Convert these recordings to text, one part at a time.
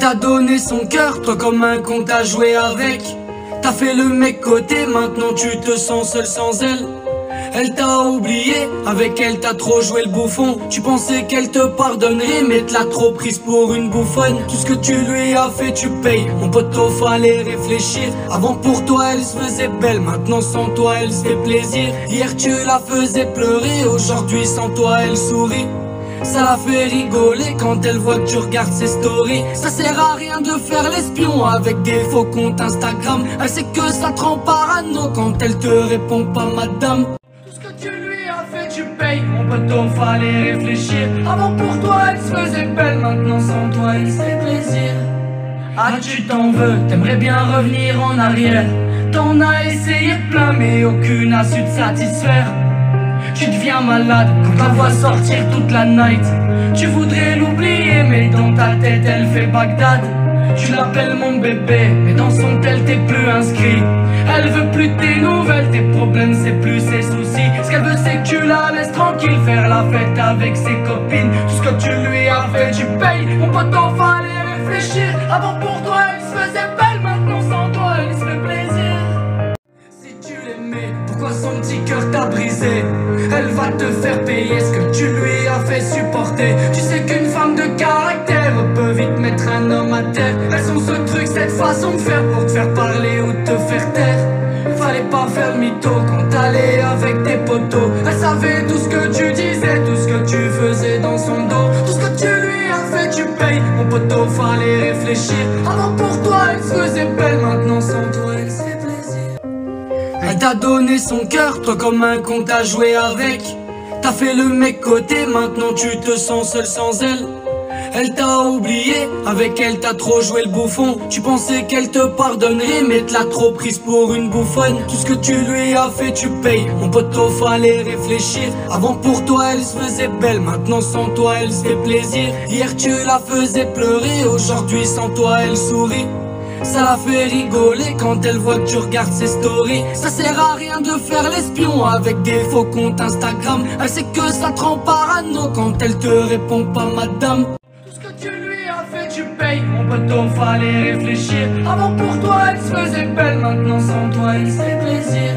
Elle t'a donné son cœur, toi comme un con t'as joué avec. T'as fait le mec côté, maintenant tu te sens seul sans elle. Elle t'a oublié, avec elle t'as trop joué le bouffon. Tu pensais qu'elle te pardonnerait, mais te l'a trop prise pour une bouffonne. Tout ce que tu lui as fait tu payes, mon poteau fallait réfléchir. Avant pour toi elle se faisait belle, maintenant sans toi elle se fait plaisir. Hier tu la faisais pleurer, aujourd'hui sans toi elle sourit. Ça la fait rigoler quand elle voit que tu regardes ses stories. Ça sert à rien de faire l'espion avec des faux comptes Instagram. Elle sait que ça te rend parano quand elle te répond pas madame. Tout ce que tu lui as fait tu payes, mon poteau fallait réfléchir. Avant pour toi elle se faisait belle, maintenant sans toi elle se fait plaisir. Ah tu t'en veux, t'aimerais bien revenir en arrière. T'en as essayé plein mais aucune a su te satisfaire. Tu deviens malade quand la vois sortir toute la night. Tu voudrais l'oublier mais dans ta tête elle fait Bagdad. Tu l'appelles mon bébé mais dans son tel t'es plus inscrit. Elle veut plus tes nouvelles, tes problèmes c'est plus ses soucis. Ce qu'elle veut c'est que tu la laisses tranquille faire la fête avec ses copines. Tout ce que tu lui as fait tu payes, mon poteau fallait réfléchir. Avant pour toi elle se faisait belle, maintenant sans toi elle se fait plaisir. Si tu l'aimais, pourquoi son petit cœur t'a brisé? Elle va te faire payer ce que tu lui as fait supporter. Tu sais qu'une femme de caractère peut vite mettre un homme à terre. Elles ont ce truc, cette façon de faire pour te faire parler ou te faire taire. Fallait pas faire le mytho quand t'allais avec tes potos. Elle savait tout ce que tu disais, tout ce que tu faisais dans son dos. Tout ce que tu lui as fait tu payes, mon poteau fallait réfléchir. Avant pour toi elle se faisait belle, maintenant sans toi elle se fait plaisir. Elle t'a donné son cœur, toi comme un con t'as joué avec. T'as fait le mec côté, maintenant tu te sens seul sans elle. Elle t'a oublié, avec elle t'as trop joué le bouffon. Tu pensais qu'elle te pardonnerait, mais te l'a trop prise pour une bouffonne. Tout ce que tu lui as fait tu payes, mon poteau fallait réfléchir. Avant pour toi elle se faisait belle, maintenant sans toi elle se fait plaisir. Hier tu la faisais pleurer, aujourd'hui sans toi elle sourit. Ça la fait rigoler quand elle voit que tu regardes ses stories. Ça sert à rien de faire l'espion avec des faux comptes Instagram. Elle sait que ça te rend parano quand elle te répond pas madame. Tout ce que tu lui as fait tu payes, mon poteau fallait réfléchir. Avant pour toi elle se faisait belle, maintenant sans toi elle se fait plaisir.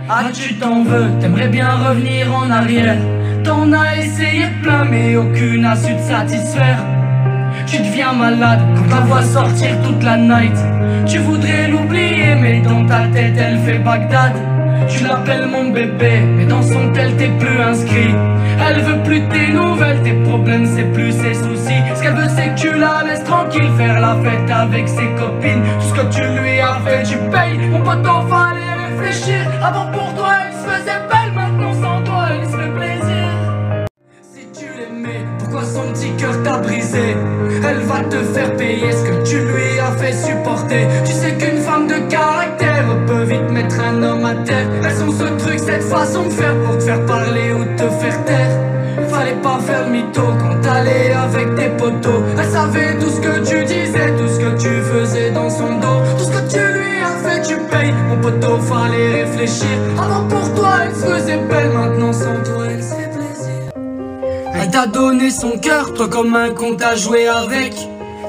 Ah tu t'en veux, t'aimerais bien revenir en arrière. T'en as essayé plein mais aucune a su te satisfaire. Tu deviens malade quand la vois sortir toute la night. Tu voudrais l'oublier mais dans ta tête elle fait Bagdad. Tu l'appelles mon bébé mais dans son tel t'es plus inscrit. Elle veut plus tes nouvelles, tes problèmes c'est plus ses soucis. Ce qu'elle veut c'est que tu la laisses tranquille faire la fête avec ses copines. Tout ce que tu lui as fait tu payes, mon poteau fallait réfléchir. Avant pour toi elle se faisait belle, maintenant sans toi elle se fait plaisir. Si tu l'aimais, pourquoi son petit cœur t'a brisé? Elle va te faire payer ce que tu lui as fait supporter. Tu sais qu'une femme de caractère peut vite mettre un homme à terre. Elles ont ce truc, cette façon de faire pour te faire parler ou te faire taire. Fallait pas faire le mytho quand t'allais avec tes potos. Elle savait tout ce que tu disais, tout ce que tu faisais dans son dos. Tout ce que tu lui as fait tu payes, mon poteau fallait réfléchir. Avant pour toi elle se faisait belle, maintenant sans toi elle se fait plaisir. Elle t'a donné son cœur, toi comme un con t'as joué avec.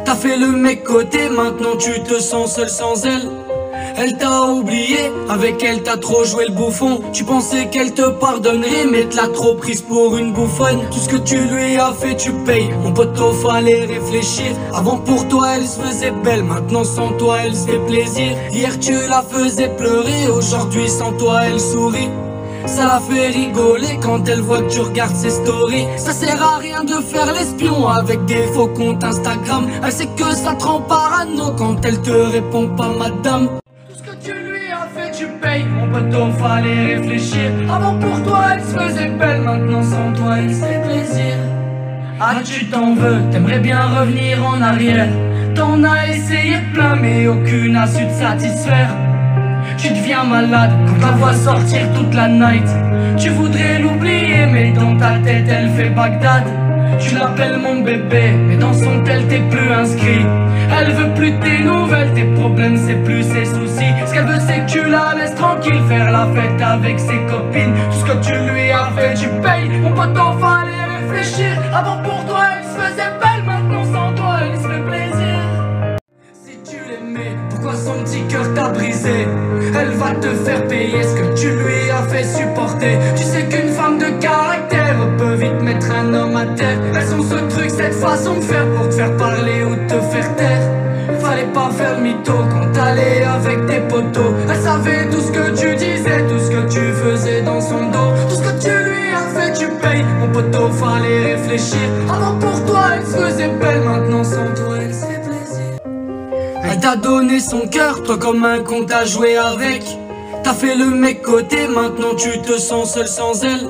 T'as fait le mec côté, maintenant tu te sens seul sans elle. Elle t'a oublié, avec elle t'as trop joué le bouffon. Tu pensais qu'elle te pardonnerait, mais te l'a trop prise pour une bouffonne. Tout ce que tu lui as fait tu payes, mon poteau fallait réfléchir. Avant pour toi elle se faisait belle, maintenant sans toi elle se fait plaisir. Hier tu la faisais pleurer, aujourd'hui sans toi elle sourit. Ça la fait rigoler quand elle voit que tu regardes ses stories. Ça sert à rien de faire l'espion avec des faux comptes Instagram. Elle sait que ça te rend parano quand elle te répond pas madame. Tout ce que tu lui as fait tu payes, mon poteau fallait réfléchir. Avant pour toi elle se faisait belle, maintenant sans toi elle se fait plaisir. Ah tu t'en veux, t'aimerais bien revenir en arrière. T'en as essayé plein mais aucune a su te satisfaire. Tu deviens malade quand la vois sortir toute la night. Tu voudrais l'oublier mais dans ta tête elle fait Bagdad. Tu l'appelles mon bébé mais dans son tel t'es plus inscrit. Elle veut plus tes nouvelles, tes problèmes c'est plus ses soucis. Ce qu'elle veut c'est que tu la laisses tranquille faire la fête avec ses copines. Tout ce que tu lui as fait tu payes, mon poteau fallait réfléchir. Avant pour toi elle se faisait belle, maintenant sans toi elle se fait plaisir. pour te faire parler ou te faire taire. Fallait pas faire le mytho quand t'allais avec tes potos. Elle savait tout ce que tu disais, tout ce que tu faisais dans son dos. Tout ce que tu lui as fait, tu payes. Mon poteau, fallait réfléchir. Avant pour toi, elle se faisait belle. Maintenant sans toi, elle se fait plaisir. Elle t'a donné son cœur, toi comme un con t'as joué avec. T'as fait le mec côté, maintenant tu te sens seul sans elle.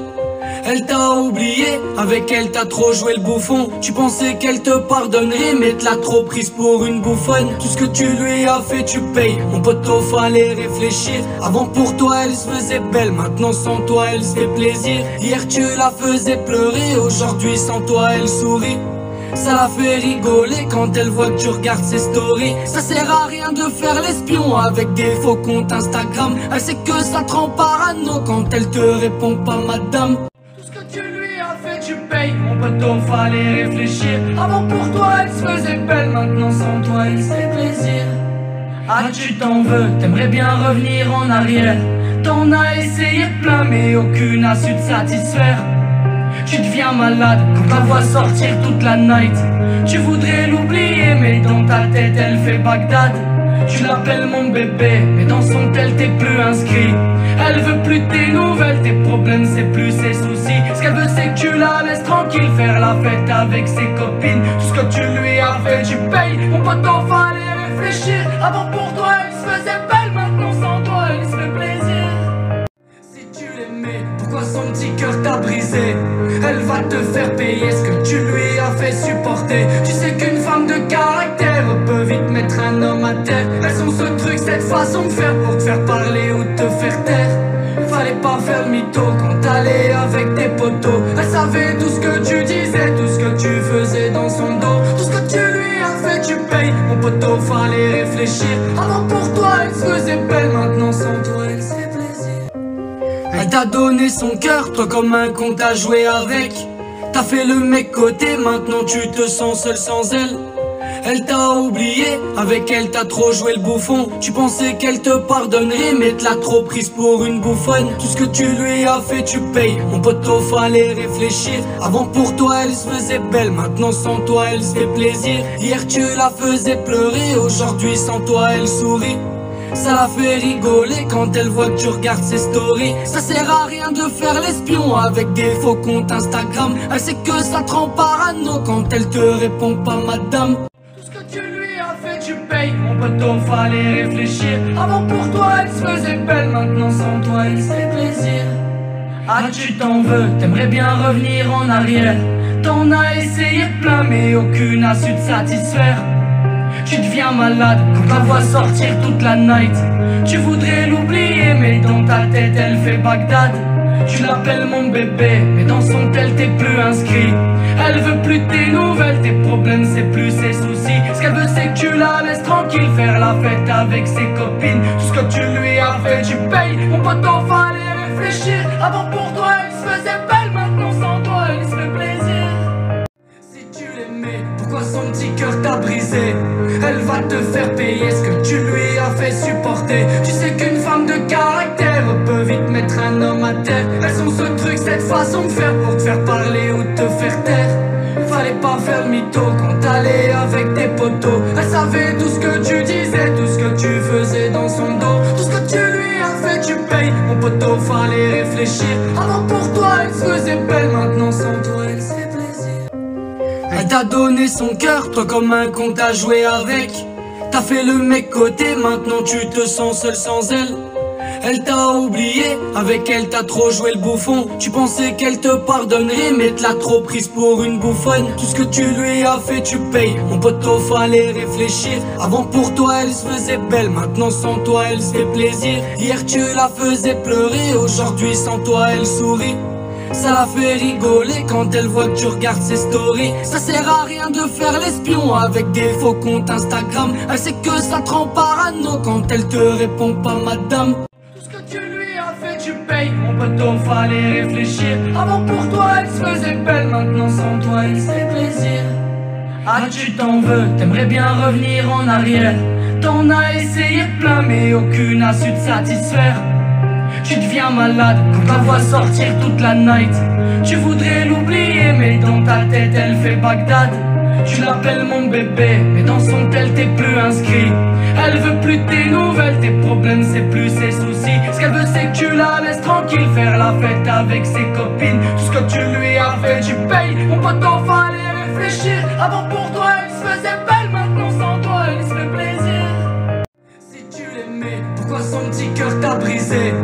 Elle t'a oublié, avec elle t'as trop joué le bouffon. Tu pensais qu'elle te pardonnerait, mais t'as trop prise pour une bouffonne. Tout ce que tu lui as fait, tu payes. Mon poteau, fallait réfléchir. Avant pour toi, elle se faisait belle, maintenant sans toi, elle se fait plaisir. Hier tu la faisais pleurer, aujourd'hui sans toi, elle sourit. Ça la fait rigoler quand elle voit que tu regardes ses stories. Ça sert à rien de faire l'espion avec des faux comptes Instagram. Elle sait que ça te rend parano quand elle te répond pas madame. Tout ce que tu lui as fait tu payes. Mon poteau, fallait réfléchir. Avant pour toi elle se faisait belle, maintenant sans toi elle se fait plaisir. Ah tu t'en veux, t'aimerais bien revenir en arrière. T'en as essayé plein mais aucune a su te satisfaire. Tu deviens malade quand la vois sortir toute la night. Tu voudrais l'oublier mais dans ta tête elle fait Bagdad. Tu l'appelles mon bébé mais dans son tel t'es plus inscrit. Elle veut plus tes nouvelles, tes problèmes c'est plus ses soucis. Ce qu'elle veut c'est que tu la laisses tranquille faire la fête avec ses copines. Tout ce que tu lui as fait tu payes. Mon poteau, fallait réfléchir. Avant pour toi elle se faisait belle, maintenant sans toi elle se fait plaisir. Pourquoi son petit cœur t'a brisé? Elle va te faire payer ce que tu lui as fait supporter. Tu sais qu'une femme de caractère peut vite mettre un homme à terre. Elles ont ce truc, cette façon de faire pour te faire parler ou te faire taire. Fallait pas faire le mytho quand t'allais avec tes potos. Elle savait tout ce que tu disais, tout ce que tu faisais dans son dos. Tout ce que tu lui as fait tu payes. Mon poteau, fallait réfléchir. Avant pour toi elle se faisait belle, maintenant sans toi elle se fait plaisir. Elle t'a donné son cœur, toi comme un con t'as joué avec. T'as fait le mec côté, maintenant tu te sens seul sans elle. Elle t'a oublié, avec elle t'as trop joué le bouffon. Tu pensais qu'elle te pardonnerait, mais t'as trop prise pour une bouffonne. Tout ce que tu lui as fait tu payes. Mon poteau, fallait réfléchir. Avant pour toi elle se faisait belle, maintenant sans toi elle se fait plaisir. Hier tu la faisais pleurer, aujourd'hui sans toi elle sourit. Ça la fait rigoler quand elle voit que tu regardes ses stories. Ça sert à rien de faire l'espion avec des faux comptes Instagram. Elle sait que ça te rend parano quand elle te répond pas madame. Tout ce que tu lui as fait tu payes. Mon poteau, fallait réfléchir. Avant pour toi elle se faisait belle, maintenant sans toi elle se fait plaisir. Ah tu t'en veux, t'aimerais bien revenir en arrière. T'en as essayé plein mais aucune a su te satisfaire. Tu deviens malade quand la vois sortir toute la night. Tu voudrais l'oublier mais dans ta tête elle fait Bagdad. Tu l'appelles mon bébé mais dans son tel t'es plus inscrit. Elle veut plus tes nouvelles, tes problèmes c'est plus ses soucis. Ce qu'elle veut c'est que tu la laisses tranquille faire la fête avec ses copines. Tout ce que tu lui as fait tu payes. Mon poteau, fallait réfléchir. Avant pour toi elle se faisait belle, maintenant sans toi elle se fait plaisir. Pourquoi son petit cœur t'a brisé? Elle va te faire payer ce que tu lui as fait supporter. Tu sais qu'une femme de caractère peut vite mettre un homme à terre. Elles ont ce truc, cette façon de faire pour te faire parler ou te faire taire. Fallait pas faire le mytho quand t'allais avec tes potos. Elle savait tout ce que tu disais, tout ce que tu faisais dans son dos. Tout ce que tu lui as fait tu payes. Mon poteau, fallait réfléchir. Avant pour toi elle se faisait belle, maintenant sans toi elle se fait plaisir. Elle t'a donné son cœur, toi comme un con t'as joué avec. T'as fait le mec côté, maintenant tu te sens seul sans elle. Elle t'a oublié, avec elle t'as trop joué le bouffon. Tu pensais qu'elle te pardonnerait, mais t'as trop prise pour une bouffonne. Tout ce que tu lui as fait tu payes. Mon poteau, fallait réfléchir. Avant pour toi elle se faisait belle, maintenant sans toi elle se fait plaisir. Hier tu la faisais pleurer, aujourd'hui sans toi elle sourit. Ça la fait rigoler quand elle voit que tu regardes ses stories. Ça sert à rien de faire l'espion avec des faux comptes Instagram. Elle sait que ça te rend parano quand elle te répond pas madame. Tout ce que tu lui as fait tu payes. Mon poteau, fallait réfléchir. Avant pour toi elle se faisait belle, maintenant sans toi elle se fait plaisir. Ah tu t'en veux, t'aimerais bien revenir en arrière. T'en as essayé plein mais aucune a su te satisfaire. Tu deviens malade quand la vois sortir toute la night. Tu voudrais l'oublier mais dans ta tête elle fait Bagdad. Tu l'appelles mon bébé, mais dans son tel t'es plus inscrit. Elle veut plus tes nouvelles, tes problèmes c'est plus ses soucis. Ce qu'elle veut c'est que tu la laisses tranquille, faire la fête avec ses copines. Tout ce que tu lui as fait tu payes. Mon poteau fallait réfléchir. Avant pour toi elle se faisait belle, maintenant sans toi elle se fait plaisir. Si tu l'aimais, pourquoi son petit cœur t'a brisé?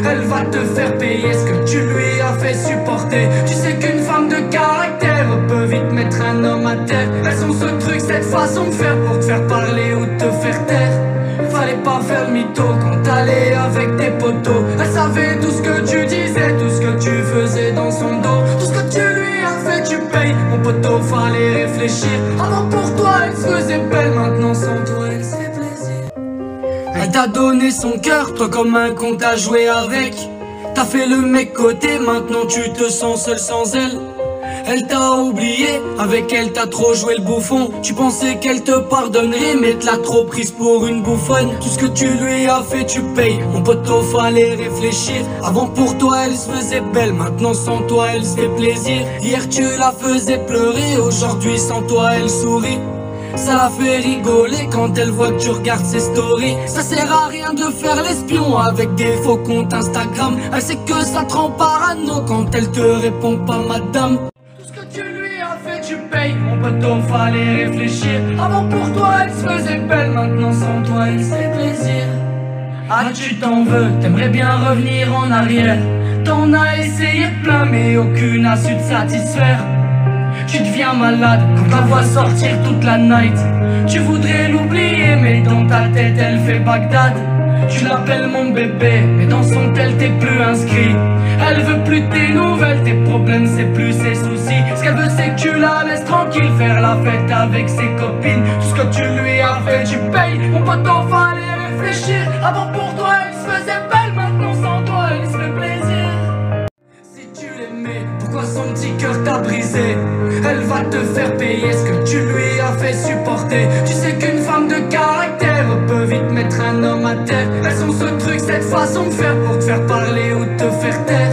Elle va te faire payer ce que tu lui as fait supporter. Tu sais qu'une femme de caractère peut vite mettre un homme à terre. Elles ont ce truc, cette façon de faire pour te faire parler ou te faire taire. Fallait pas faire le mytho quand t'allais avec tes potos. Elle savait tout ce que tu disais, tout ce que tu faisais dans son dos. Tout ce que tu lui as fait tu payes. Mon poteau fallait réfléchir. Avant pour toi elle se faisait belle, maintenant sans toi elle se fait plaisir. Elle t'a donné son cœur, toi comme un con t'as joué avec. T'as fait le mec côté, maintenant tu te sens seul sans elle. Elle t'a oublié, avec elle t'as trop joué le bouffon. Tu pensais qu'elle te pardonnerait, mais te l'as trop prise pour une bouffonne. Tout ce que tu lui as fait tu payes, mon poteau fallait réfléchir. Avant pour toi elle se faisait belle, maintenant sans toi elle se fait plaisir. Hier tu la faisais pleurer, aujourd'hui sans toi elle sourit. Ça la fait rigoler quand elle voit que tu regardes ses stories. Ça sert à rien de faire l'espion avec des faux comptes Instagram. Elle sait que ça te rend parano quand elle te répond pas madame. Tout ce que tu lui as fait tu payes, mon poteau fallait réfléchir. Avant pour toi elle se faisait belle, maintenant sans toi elle se fait plaisir. Ah tu t'en veux, t'aimerais bien revenir en arrière. T'en as essayé plein mais aucune a su te satisfaire. Tu deviens malade quand la vois sortir toute la night. Tu voudrais l'oublier mais dans ta tête elle fait Bagdad. Tu l'appelles mon bébé mais dans son tel t'es plus inscrit. Elle veut plus tes nouvelles, tes problèmes c'est plus ses soucis. Ce qu'elle veut c'est que tu la laisses tranquille, faire la fête avec ses copines. Tout ce que tu lui as fait tu payes. Mon poteau fallait réfléchir. Avant pour toi elle se faisait belle, maintenant sans toi elle se fait plaisir. Pourquoi son petit cœur t'a brisé? Elle va te faire payer ce que tu lui as fait supporter. Tu sais qu'une femme de caractère peut vite mettre un homme à terre. Elles ont ce truc, cette façon de faire pour te faire parler ou te faire taire.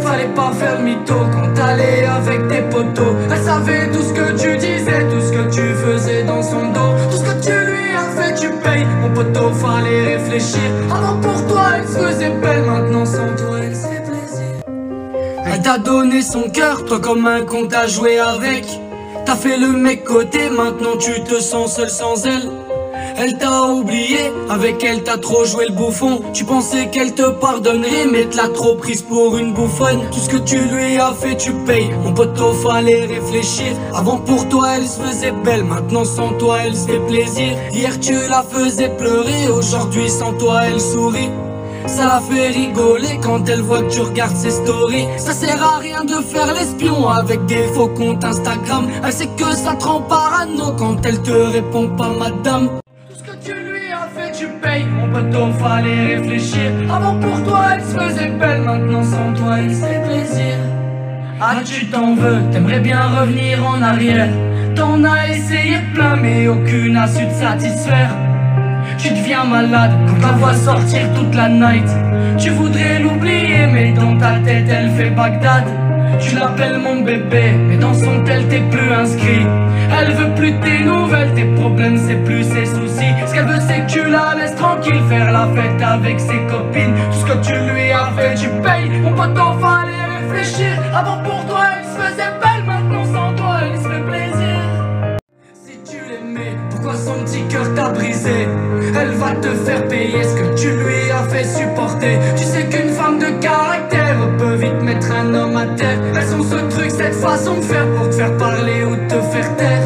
Fallait pas faire le mytho quand t'allais avec tes potos. Elle savait tout ce que tu disais, tout ce que tu faisais dans son dos. Tout ce que tu lui as fait tu payes. Mon poteau fallait réfléchir. Avant pour toi elle se faisait belle, maintenant sans toi elle se fait plaisir. Elle t'a donné son cœur, toi comme un con t'as joué avec. T'as fait le mec côté, maintenant tu te sens seul sans elle. Elle t'a oublié, avec elle t'as trop joué le bouffon. Tu pensais qu'elle te pardonnerait, mais te l'as trop prise pour une bouffonne. Tout ce que tu lui as fait tu payes, mon poteau fallait réfléchir. Avant pour toi elle se faisait belle, maintenant sans toi elle se fait plaisir. Hier tu la faisais pleurer, aujourd'hui sans toi elle sourit. Ça la fait rigoler quand elle voit que tu regardes ses stories. Ça sert à rien de faire l'espion avec des faux comptes Instagram. Elle sait que ça te rend parano quand elle te répond pas madame. Tout ce que tu lui as fait tu payes, mon poteau fallait réfléchir. Avant pour toi elle se faisait belle, maintenant sans toi elle se fait plaisir. Ah tu t'en veux, t'aimerais bien revenir en arrière. T'en as essayé plein mais aucune a su te satisfaire. Tu deviens malade quand la vois sortir toute la night. Tu voudrais l'oublier mais dans ta tête elle fait Bagdad. Tu l'appelles mon bébé mais dans son tel t'es plus inscrit. Elle veut plus tes nouvelles, tes problèmes c'est plus ses soucis. Ce qu'elle veut c'est que tu la laisses tranquille, faire la fête avec ses copines. Tout ce que tu lui as fait tu payes. Mon poteau fallait réfléchir. Avant pour toi elle se faisait belle, maintenant sans toi elle se fait plaisir. Pourquoi son petit cœur t'a brisé? Elle va te faire payer ce que tu lui as fait supporter. Tu sais qu'une femme de caractère peut vite mettre un homme à terre. Elles ont ce truc, cette façon de faire pour te faire parler ou te faire taire.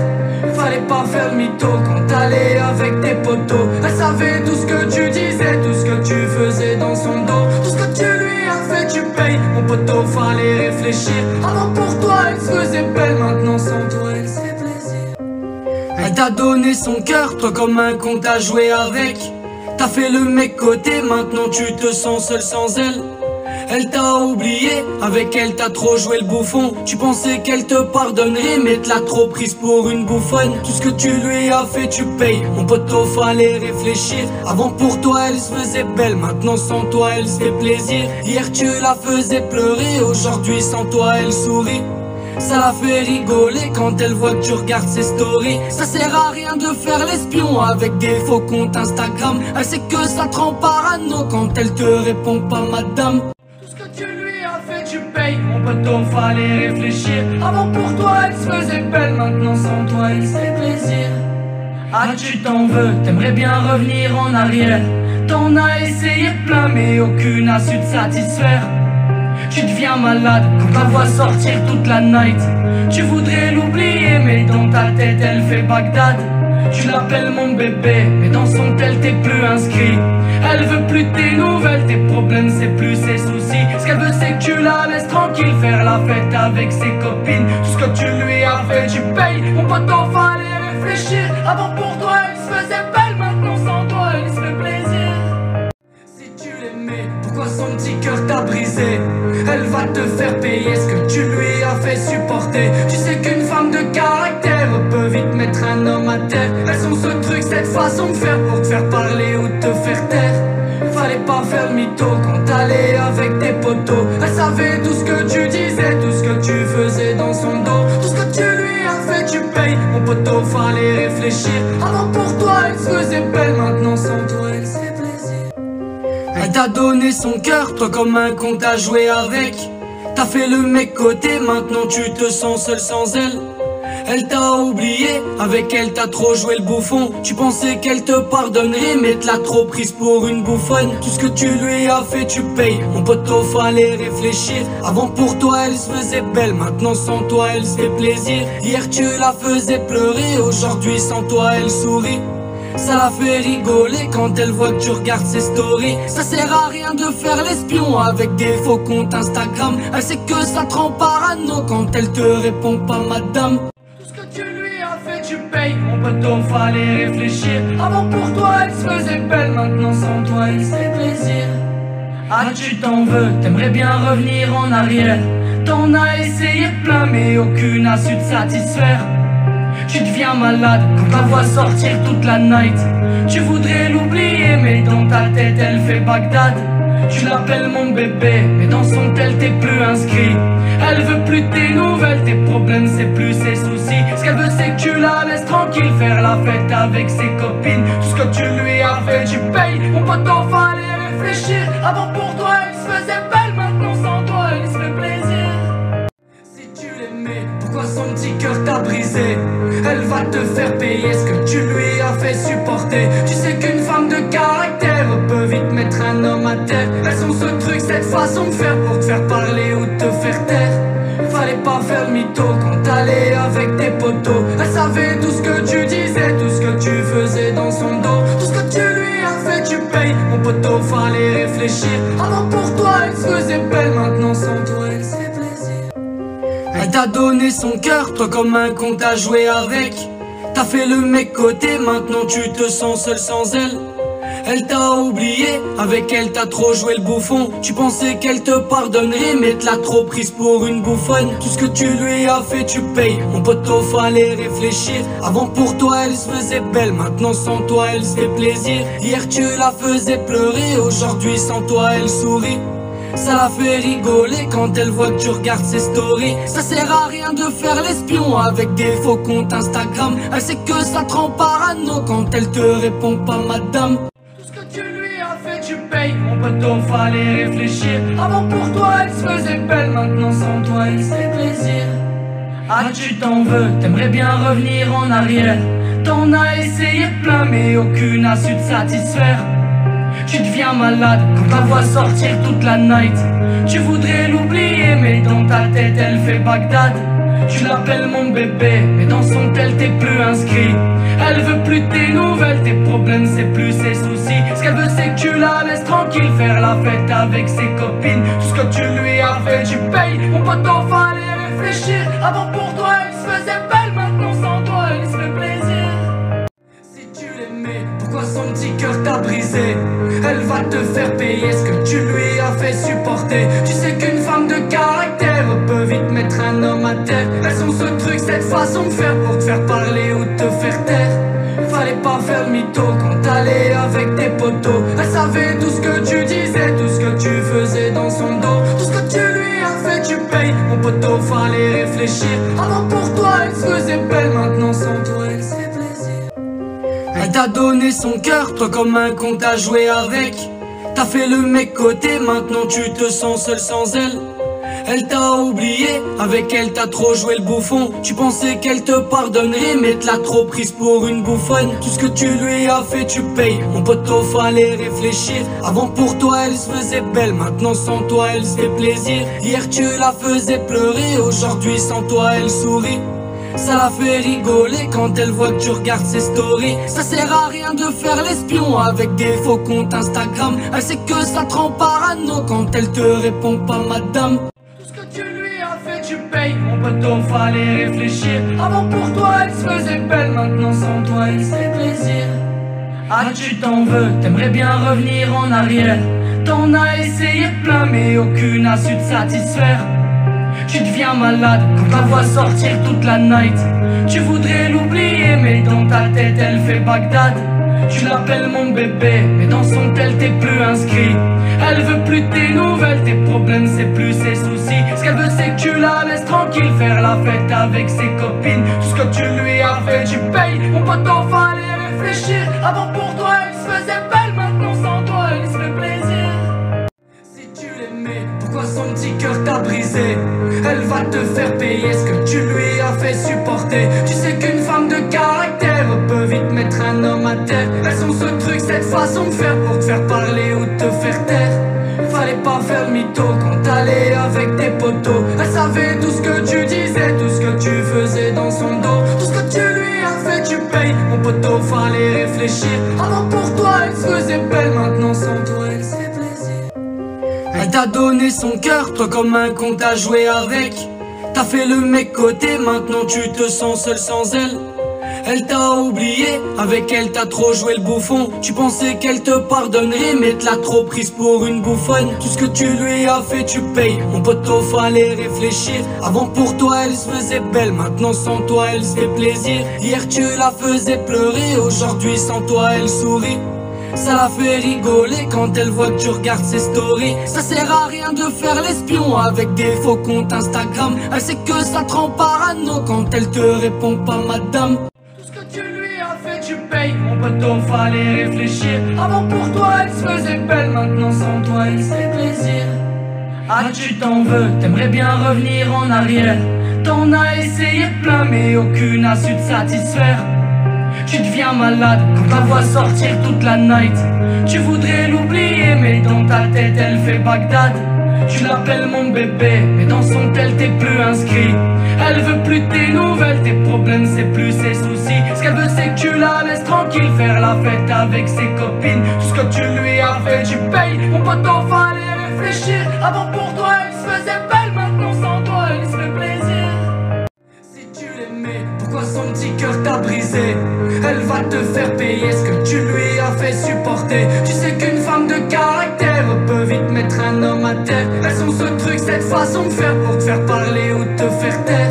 Fallait pas faire le mytho quand t'allais avec tes potos. Elle savait tout ce que tu disais, tout ce que tu faisais dans son dos. Tout ce que tu lui as fait tu payes. Mon poteau fallait réfléchir. Avant pour toi elle se faisait belle, maintenant sans toi elle se fait plaisir. Elle t'a donné son cœur, toi comme un con t'as joué avec. T'as fait le mec côté, maintenant tu te sens seul sans elle. Elle t'a oublié, avec elle t'as trop joué le bouffon. Tu pensais qu'elle te pardonnerait, mais te l'as trop prise pour une bouffonne. Tout ce que tu lui as fait tu payes, mon poteau fallait réfléchir. Avant pour toi elle se faisait belle, maintenant sans toi elle se fait plaisir. Hier tu la faisais pleurer, aujourd'hui sans toi elle sourit. Ça la fait rigoler quand elle voit que tu regardes ses stories. Ça sert à rien de faire l'espion avec des faux comptes Instagram. Elle sait que ça te rend parano quand elle te répond pas madame. Tout ce que tu lui as fait tu payes. Mon poteau fallait réfléchir. Avant pour toi elle se faisait belle, maintenant sans toi elle se fait plaisir. Ah tu t'en veux, t'aimerais bien revenir en arrière. T'en as essayé plein mais aucune a su te satisfaire. Tu deviens malade quand la vois sortir toute la night. Tu voudrais l'oublier mais dans ta tête elle fait Bagdad. Tu l'appelles mon bébé mais dans son tel t'es plus inscrit. Elle veut plus tes nouvelles, tes problèmes c'est plus ses soucis. Ce qu'elle veut c'est que tu la laisses tranquille faire la fête avec ses copines. Tout ce que tu lui as fait tu payes. Mon poteau fallait réfléchir. Avant pour toi elle se faisait belle, maintenant sans toi elle se fait plaisir. Si tu l'aimais, pourquoi son petit cœur t'a brisé? Elle va te faire payer ce que tu lui as fait supporter. Tu sais qu'une femme de caractère peut vite mettre un homme à terre. Elles ont ce truc, cette façon de faire pour te faire parler ou te faire taire. Fallait pas faire le mytho quand t'allais avec tes potos. Elle savait tout ce que tu disais, tout ce que tu faisais dans son dos. Tout ce que tu lui as fait tu payes. Mon poteau fallait réfléchir. Avant pour toi elle se faisait belle, maintenant sans toi elle se fait plaisir. Elle t'a donné son cœur, toi comme un con t'as joué avec. T'as fait le mec côté, maintenant tu te sens seul sans elle. Elle t'a oublié, avec elle t'as trop joué le bouffon. Tu pensais qu'elle te pardonnerait, mais te l'a trop prise pour une bouffonne. Tout ce que tu lui as fait tu payes, mon poteau fallait réfléchir. Avant pour toi elle se faisait belle, maintenant sans toi elle se fait plaisir. Hier tu la faisais pleurer, aujourd'hui sans toi elle sourit. Ça la fait rigoler quand elle voit que tu regardes ses stories. Ça sert à rien de faire l'espion avec des faux comptes Instagram. Elle sait que ça te rend parano quand elle te répond pas madame. Tout ce que tu lui as fait tu payes. Mon poteau fallait réfléchir. Avant pour toi elle se faisait belle, maintenant sans toi elle se fait plaisir. Ah tu t'en veux, t'aimerais bien revenir en arrière. T'en as essayé plein mais aucune a su te satisfaire. Tu deviens malade quand la vois sortir toute la night. Tu voudrais l'oublier mais dans ta tête elle fait Bagdad. Tu l'appelles mon bébé mais dans son tel t'es plus inscrit. Elle veut plus tes nouvelles, tes problèmes c'est plus ses soucis. Ce qu'elle veut c'est que tu la laisses tranquille faire la fête avec ses copines. Tout ce que tu lui as fait tu payes. Mon poteau fallait réfléchir. Avant pour toi elle se faisait belle, maintenant sans toi elle se fait plaisir. Si tu l'aimais, pourquoi son petit cœur t'a brisé? Elle va te faire payer ce que tu lui as fait supporter. Tu sais qu'une femme de caractère peut vite mettre un homme à terre. Elles ont ce truc, cette façon de faire pour te faire parler ou te faire taire. Fallait pas faire le mytho quand t'allais avec tes potos. Elle savait tout ce que tu disais, tout ce que tu faisais dans son dos. Tout ce que tu lui as fait tu payes. Mon poteau fallait réfléchir. Avant pour toi elle se faisait belle, maintenant sans toi elle se fait plaisir. Elle t'a donné son cœur, toi comme un con t'as joué avec. T'as fait le mec côté, maintenant tu te sens seul sans elle. Elle t'a oublié, avec elle t'as trop joué le bouffon. Tu pensais qu'elle te pardonnerait, mais te l'a trop prise pour une bouffonne. Tout ce que tu lui as fait tu payes, mon poteau fallait réfléchir. Avant pour toi elle se faisait belle, maintenant sans toi elle se fait plaisir. Hier tu la faisais pleurer, aujourd'hui sans toi elle sourit. Ça la fait rigoler quand elle voit que tu regardes ses stories. Ça sert à rien de faire l'espion avec des faux comptes Instagram. Elle sait que ça te rend parano quand elle te répond pas madame. Tout ce que tu lui as fait tu payes. Mon poteau fallait réfléchir. Avant pour toi elle se faisait belle, maintenant sans toi elle se fait plaisir. Ah tu t'en veux, t'aimerais bien revenir en arrière. T'en as essayé plein mais aucune a su te satisfaire. Tu deviens malade quand la vois sortir toute la night. Tu voudrais l'oublier mais dans ta tête elle fait Bagdad. Tu l'appelles mon bébé mais dans son tel t'es plus inscrit. Elle veut plus tes nouvelles, tes problèmes c'est plus ses soucis. Ce qu'elle veut c'est que tu la laisses tranquille faire la fête avec ses copines. Tout ce que tu lui as fait tu payes. Mon poteau fallait réfléchir. Avant pour toi elle se faisait belle, maintenant sans toi elle se fait plaisir. Si tu l'aimais, pourquoi son petit cœur t'a brisé? Elle va te faire payer ce que tu lui as fait supporter. Tu sais qu'une femme de caractère peut vite mettre un homme à terre. Elles ont ce truc, cette façon de faire pour te faire parler ou te faire taire. Fallait pas faire le mytho quand t'allais avec tes potos. Elle savait tout ce que tu disais, tout ce que tu faisais dans son dos. Tout ce que tu lui as fait tu payes. Mon poteau fallait fallait réfléchir. Avant pour toi elle se faisait belle, maintenant sans toi elle se fait plaisir. Elle t'a donné son cœur, toi comme un con t'as joué avec. T'as fait le mec côté, maintenant tu te sens seul sans elle. Elle t'a oublié, avec elle t'as trop joué le bouffon. Tu pensais qu'elle te pardonnerait, mais te l'a trop prise pour une bouffonne. Tout ce que tu lui as fait tu payes, mon poteau fallait réfléchir. Avant pour toi elle se faisait belle, maintenant sans toi elle se fait plaisir. Hier tu la faisais pleurer, aujourd'hui sans toi elle sourit. Ça la fait rigoler quand elle voit que tu regardes ses stories. Ça sert à rien de faire l'espion avec des faux comptes Instagram. Elle sait que ça te rend parano quand elle te répond pas madame. Tout ce que tu lui as fait tu payes, mon poteau fallait réfléchir. Avant pour toi elle se faisait belle, maintenant sans toi elle se fait plaisir. Ah tu t'en veux, t'aimerais bien revenir en arrière. T'en as essayé plein mais aucune a su te satisfaire. Tu deviens malade quand la vois sortir toute la night. Tu voudrais l'oublier mais dans ta tête elle fait Bagdad. Tu l'appelles mon bébé mais dans son tel t'es plus inscrit. Elle veut plus tes nouvelles, tes problèmes c'est plus ses soucis. Ce qu'elle veut c'est que tu la laisses tranquille, faire la fête avec ses copines. Tout ce que tu lui as fait tu payes, mon poteau fallait réfléchir. Avant pour toi elle se faisait belle, maintenant sans toi elle se fait plaisir. Si tu l'aimais, pourquoi son petit cœur t'a brisé? Elle va te faire payer ce que tu lui as fait supporter. Tu sais qu'une femme de caractère peut vite mettre un homme à terre. Elles ont ce truc, cette façon de faire pour te faire parler ou te faire taire. Fallait pas faire le mytho quand t'allais avec tes potos. Elle savait tout ce que tu disais, tout ce que tu faisais dans son dos. Tout ce que tu lui as fait tu payes, mon poteau fallait réfléchir. Avant pour toi elle se faisait belle, maintenant sans toi elle se fait plaisir. Elle t'a donné son cœur, toi comme un con t'as joué avec. T'as fait le mec côté, maintenant tu te sens seul sans elle. Elle t'a oublié, avec elle t'as trop joué le bouffon. Tu pensais qu'elle te pardonnerait, mais te l'a trop prise pour une bouffonne. Tout ce que tu lui as fait tu payes, mon poteau fallait réfléchir. Avant pour toi elle se faisait belle, maintenant sans toi elle se fait plaisir. Hier tu la faisais pleurer, aujourd'hui sans toi elle sourit. Ça la fait rigoler quand elle voit que tu regardes ses stories. Ça sert à rien de faire l'espion avec des faux comptes Instagram. Elle sait que ça te rend parano quand elle te répond pas madame. Tout ce que tu lui as fait tu payes, mon poteau fallait réfléchir. Avant pour toi elle se faisait belle, maintenant sans toi elle se fait plaisir. Ah tu t'en veux, t'aimerais bien revenir en arrière. T'en as essayé plein mais aucune a su te satisfaire. Tu deviens malade quand la vois sortir toute la night. Tu voudrais l'oublier mais dans ta tête elle fait Bagdad. Tu l'appelles mon bébé mais dans son tel t'es plus inscrit. Elle veut plus tes nouvelles, tes problèmes c'est plus ses soucis. Ce qu'elle veut c'est que tu la laisses tranquille, faire la fête avec ses copines. Tout ce que tu lui as fait tu payes, mon poteau fallait réfléchir. Avant pour toi elle se faisait belle, maintenant sans toi elle se fait plaisir. Si tu l'aimais, pourquoi son petit cœur t'a brisé? Elle va te faire payer ce que tu lui as fait supporter. Tu sais qu'une femme de caractère peut vite mettre un homme à terre. Elles ont ce truc, cette façon de faire pour te faire parler ou te faire taire.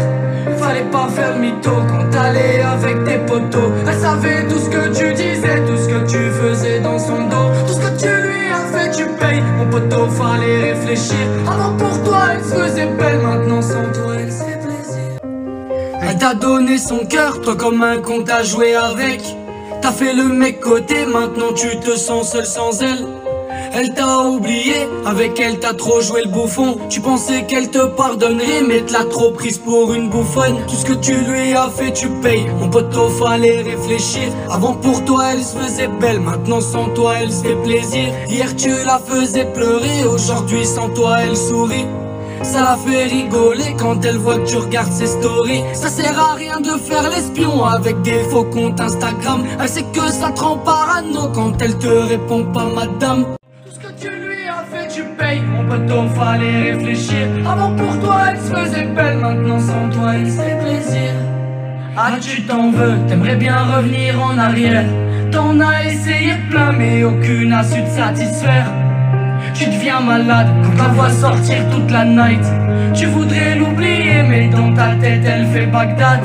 Fallait pas faire le mytho quand t'allais avec tes potos. Elle savait tout ce que tu disais, tout ce que tu faisais dans son dos. Tout ce que tu lui as fait tu payes, mon poteau fallait réfléchir. Avant pour toi elle se faisait belle, maintenant sans toi elle se fait plaisir. Elle t'a donné son cœur, toi comme un con t'as joué avec. T'as fait le mec côté, maintenant tu te sens seul sans elle. Elle t'a oublié, avec elle t'as trop joué le bouffon. Tu pensais qu'elle te pardonnerait, mais te l'a trop prise pour une bouffonne. Tout ce que tu lui as fait tu payes, mon poteau fallait réfléchir. Avant pour toi elle se faisait belle, maintenant sans toi elle se fait plaisir. Hier tu la faisais pleurer, aujourd'hui sans toi elle sourit. Ça la fait rigoler quand elle voit que tu regardes ses stories. Ça sert à rien de faire l'espion avec des faux comptes Instagram. Elle sait que ça te rend parano quand elle te répond pas madame. Tout ce que tu lui as fait tu payes, mon poteau fallait réfléchir. Avant pour toi elle se faisait belle, maintenant sans toi elle se fait plaisir. Ah tu t'en veux, t'aimerais bien revenir en arrière. T'en as essayé plein mais aucune a su te satisfaire. Tu deviens malade quand la vois sortir toute la night. Tu voudrais l'oublier mais dans ta tête elle fait Bagdad.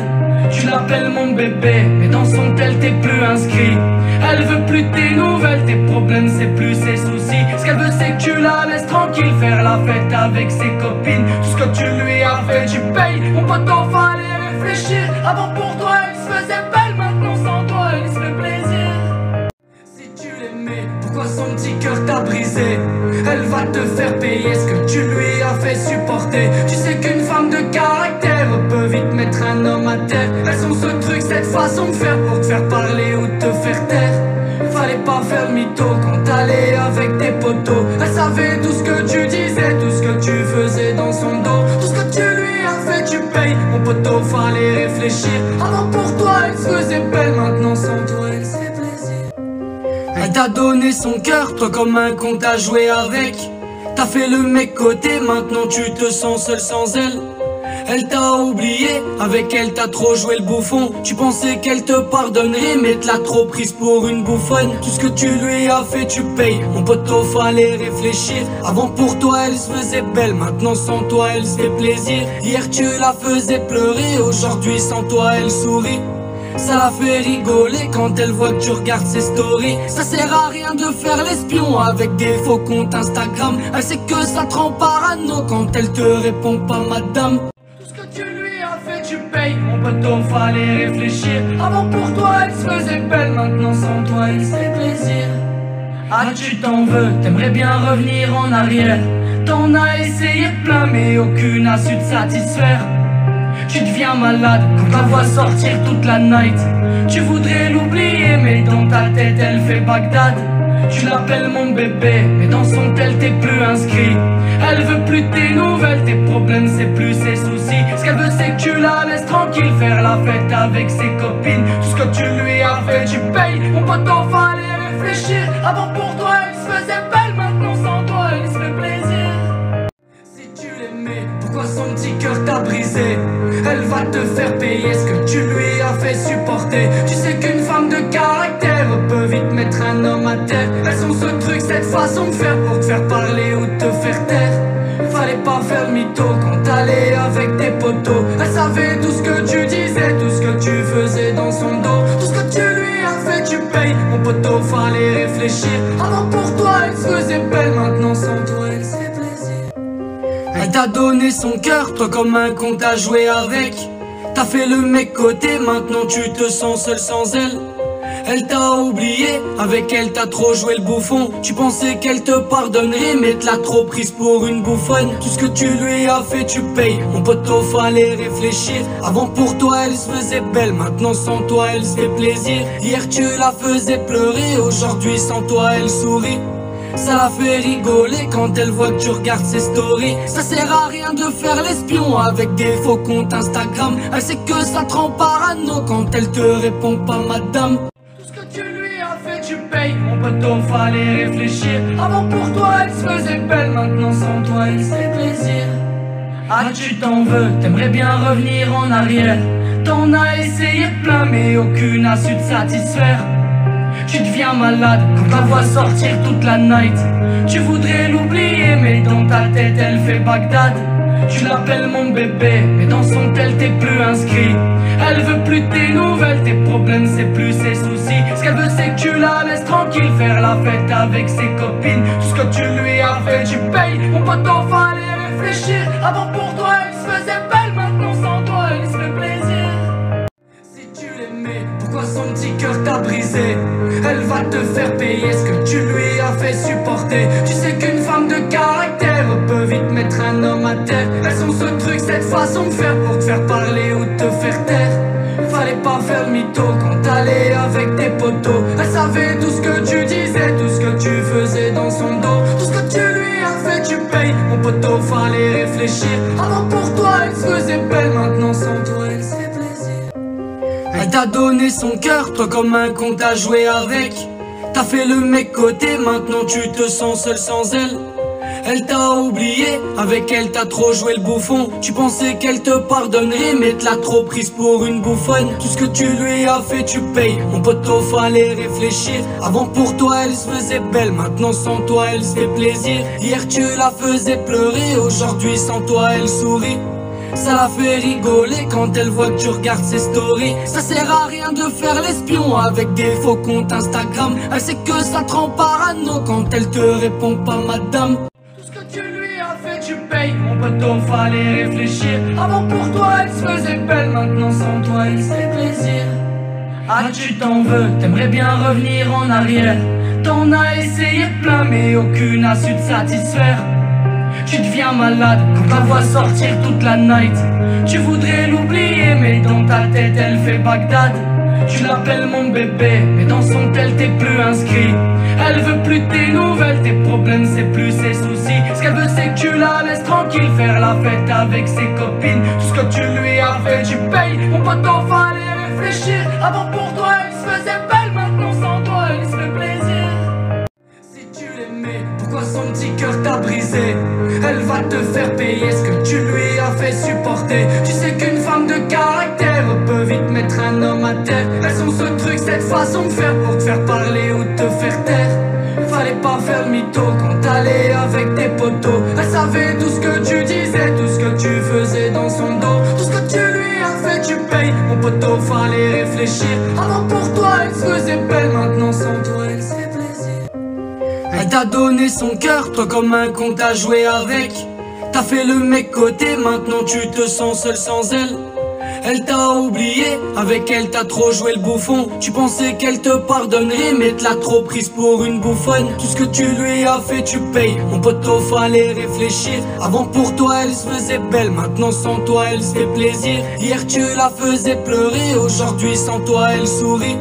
Tu l'appelles mon bébé, mais dans son tel t'es plus inscrit. Elle veut plus tes nouvelles, tes problèmes c'est plus ses soucis. Ce qu'elle veut c'est que tu la laisses tranquille, faire la fête avec ses copines. Tout ce que tu lui as fait tu payes. Mon pote en fallait réfléchir. Avant pour toi elle se faisait belle, maintenant sans toi elle se fait plaisir. Si tu l'aimais, pourquoi son petit cœur t'a brisé? Elle va te faire payer ce que tu lui as fait supporter. Tu sais qu'une femme de caractère peut vite mettre un homme à terre. Elles ont ce truc, cette façon de faire pour te faire parler ou te faire taire. Fallait pas faire le mytho quand t'allais avec tes potos. Elle savait tout ce que tu disais, tout ce que tu faisais dans son dos. Tout ce que tu lui as fait tu payes. Mon poteau fallait réfléchir. Avant pour toi elle se faisait belle, maintenant sans toi elle se fait plaisir. Elle t'a donné son cœur, toi comme un con t'as joué avec. T'as fait le mec côté, maintenant tu te sens seul sans elle. Elle t'a oublié, avec elle t'as trop joué le bouffon. Tu pensais qu'elle te pardonnerait, mais te l'a trop prise pour une bouffonne. Tout ce que tu lui as fait tu payes, mon poteau fallait réfléchir. Avant pour toi elle se faisait belle, maintenant sans toi elle se fait plaisir. Hier tu la faisais pleurer, aujourd'hui sans toi elle sourit. Ça la fait rigoler quand elle voit que tu regardes ses stories. Ça sert à rien de faire l'espion avec des faux comptes Instagram. Elle sait que ça te rend parano quand elle te répond pas madame. Tout ce que tu lui as fait tu payes, mon poteau fallait réfléchir. Avant pour toi elle se faisait belle, maintenant sans toi elle se fait plaisir. Ah tu t'en veux, t'aimerais bien revenir en arrière. T'en as essayé plein mais aucune a su te satisfaire. Tu deviens malade quand la vois sortir toute la night. Tu voudrais l'oublier mais dans ta tête elle fait Bagdad. Tu l'appelles mon bébé mais dans son tel t'es plus inscrit. Elle veut plus tes nouvelles, tes problèmes c'est plus ses soucis. Ce qu'elle veut c'est que tu la laisses tranquille, faire la fête avec ses copines. Tout ce que tu lui as fait tu payes. Mon pote en fallait réfléchir. Avant pour toi elle se faisait belle, maintenant sans toi elle se fait plaisir. Pourquoi son petit cœur t'a brisé? Elle va te faire payer ce que tu lui as fait supporter. Tu sais qu'une femme de caractère peut vite mettre un homme à terre. Elles ont ce truc, cette façon de faire pour te faire parler ou te faire taire. Fallait pas faire le mytho quand t'allais avec tes potos. Elle savait tout ce que tu disais, tout ce que tu faisais dans son dos. Tout ce que tu lui as fait tu payes. Mon poteau fallait réfléchir. Avant pour toi elle se faisait belle, maintenant sans toi elle se fait plaisir. Elle t'a donné son cœur, toi comme un con t'as joué avec. T'as fait le mec côté, maintenant tu te sens seul sans elle. Elle t'a oublié, avec elle t'as trop joué le bouffon. Tu pensais qu'elle te pardonnerait, mais te l'a trop prise pour une bouffonne. Tout ce que tu lui as fait tu payes, mon poteau fallait réfléchir. Avant pour toi elle se faisait belle, maintenant sans toi elle se fait plaisir. Hier tu la faisais pleurer, aujourd'hui sans toi elle sourit. Ça la fait rigoler quand elle voit que tu regardes ses stories. Ça sert à rien de faire l'espion avec des faux comptes Instagram. Elle sait que ça te rend parano quand elle te répond pas madame. Tout ce que tu lui as fait tu payes, mon poteau fallait réfléchir. Avant pour toi elle se faisait belle, maintenant sans toi elle se fait plaisir. Ah tu t'en veux, t'aimerais bien revenir en arrière. T'en as essayé plein mais aucune a su te satisfaire. Tu deviens malade quand la vois sortir toute la night. Tu voudrais l'oublier mais dans ta tête elle fait Bagdad. Tu l'appelles mon bébé mais dans son tel t'es plus inscrit. Elle veut plus tes nouvelles, tes problèmes c'est plus ses soucis. Ce qu'elle veut c'est que tu la laisses tranquille, faire la fête avec ses copines. Tout ce que tu lui as fait tu payes. Mon pote en fallait réfléchir. Avant pour toi elle se faisait belle, maintenant sans toi elle se fait plaisir. Pourquoi son petit cœur t'a brisé? Elle va te faire payer ce que tu lui as fait supporter. Tu sais qu'une femme de caractère peut vite mettre un homme à terre. Elles ont ce truc, cette façon de faire pour te faire parler ou te faire taire. Fallait pas faire le mytho quand t'allais avec tes potos. Elle savait tout ce que tu disais, tout ce que tu faisais dans son dos. Tout ce que tu lui as fait tu payes. Mon poteau fallait réfléchir. Avant pour toi elle se faisait belle, maintenant sans toi elle se fait plaisir. Elle t'a donné son cœur, toi comme un con t'as joué avec. T'as fait le mec côté, maintenant tu te sens seul sans elle. Elle t'a oublié, avec elle t'as trop joué le bouffon. Tu pensais qu'elle te pardonnerait, mais te l'a trop prise pour une bouffonne. Tout ce que tu lui as fait tu payes, mon poteau fallait réfléchir. Avant pour toi elle se faisait belle, maintenant sans toi elle se fait plaisir. Hier tu la faisais pleurer, aujourd'hui sans toi elle sourit. Ça la fait rigoler quand elle voit que tu regardes ses stories. Ça sert à rien de faire l'espion avec des faux comptes Instagram. Elle sait que ça te rend parano quand elle te répond pas madame. Tout ce que tu lui as fait tu payes. Mon poteau fallait réfléchir. Avant pour toi elle se faisait belle, maintenant sans toi elle se fait plaisir. Ah tu t'en veux, t'aimerais bien revenir en arrière. T'en as essayé plein mais aucune a su te satisfaire. Tu deviens malade quand la vois sortir toute la night. Tu voudrais l'oublier mais dans ta tête elle fait Bagdad. Tu l'appelles mon bébé mais dans son tel t'es plus inscrit. Elle veut plus tes nouvelles, tes problèmes c'est plus ses soucis. Ce qu'elle veut c'est que tu la laisses tranquille faire la fête avec ses copines. Tout ce que tu lui as fait tu payes. Mon poteau fallait réfléchir. Avant pour toi elle se faisait belle, maintenant sans toi elle se fait plaisir. Pourquoi son petit cœur t'a brisé? Elle va te faire payer ce que tu lui as fait supporter. Tu sais qu'une femme de caractère peut vite mettre un homme à terre. Elles ont ce truc, cette façon de faire pour te faire parler ou te faire taire. Fallait pas faire le mytho quand t'allais avec tes potos. Elle savait tout ce que tu disais, tout ce que tu faisais dans son dos. Tout ce que tu lui as fait tu payes. Mon poteau fallait réfléchir. Avant pour toi elle se faisait belle, maintenant sans toi elle se fait plaisir. Elle t'a donné son cœur, toi comme un con t'as joué avec. T'as fait le mec côté, maintenant tu te sens seul sans elle. Elle t'a oublié, avec elle t'as trop joué le bouffon. Tu pensais qu'elle te pardonnerait, mais te l'a trop prise pour une bouffonne. Tout ce que tu lui as fait tu payes, mon poteau fallait réfléchir. Avant pour toi elle se faisait belle, maintenant sans toi elle se fait plaisir. Hier tu la faisais pleurer, aujourd'hui sans toi elle sourit.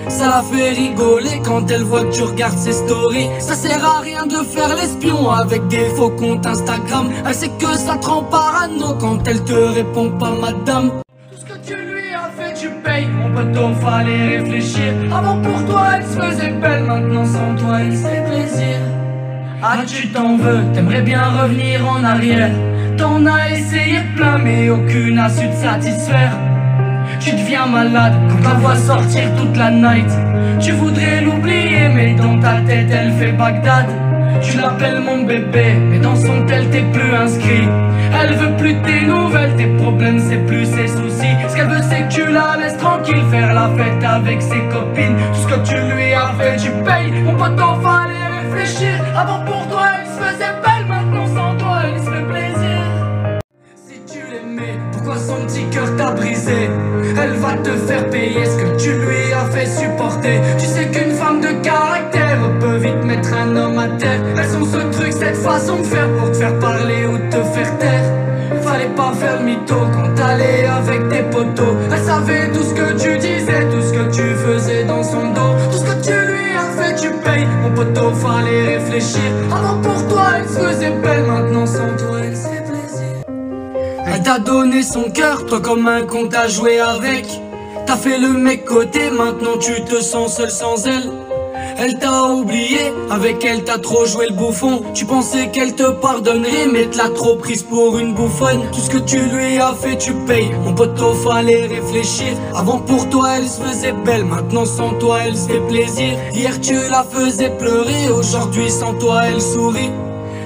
Ça la fait rigoler quand elle voit que tu regardes ses stories. Ça sert à rien de faire l'espion avec des faux comptes Instagram. Elle sait que ça te rend parano quand elle te répond pas madame. Tout ce que tu lui as fait tu payes. Mon poteau fallait réfléchir. Avant pour toi elle se faisait belle, maintenant sans toi elle se fait plaisir. Ah tu t'en veux, t'aimerais bien revenir en arrière. T'en as essayé plein mais aucune a su te satisfaire. Tu deviens malade quand la vois sortir toute la night. Tu voudrais l'oublier mais dans ta tête elle fait Bagdad. Tu l'appelles mon bébé mais dans son tel t'es plus inscrit. Elle veut plus tes nouvelles, tes problèmes c'est plus ses soucis. Ce qu'elle veut c'est que tu la laisses tranquille faire la fête avec ses copines. Tout ce que tu lui as fait tu payes. Mon poteau fallait réfléchir. Avant pour toi elle se faisait belle, maintenant sans toi elle se fait plaisir. Pourquoi son petit cœur t'a brisé? Elle va te faire payer ce que tu lui as fait supporter. Tu sais qu'une femme de caractère peut vite mettre un homme à terre. Elles ont ce truc, cette façon de faire pour te faire parler ou te faire taire. Fallait pas faire le mytho quand t'allais avec tes potos. Elle savait tout ce que tu disais, tout ce que tu faisais dans son dos. Tout ce que tu lui as fait tu payes. Mon poteau fallait réfléchir. Avant pour toi elle se faisait belle, maintenant sans toi elle se fait plaisir. Elle t'a donné son cœur, toi comme un con t'as joué avec. T'as fait le mec côté, maintenant tu te sens seul sans elle. Elle t'a oublié, avec elle t'as trop joué le bouffon. Tu pensais qu'elle te pardonnerait, mais te l'a trop prise pour une bouffonne. Tout ce que tu lui as fait tu payes, mon poteau fallait réfléchir. Avant pour toi elle se faisait belle, maintenant sans toi elle se fait plaisir. Hier tu la faisais pleurer, aujourd'hui sans toi elle sourit.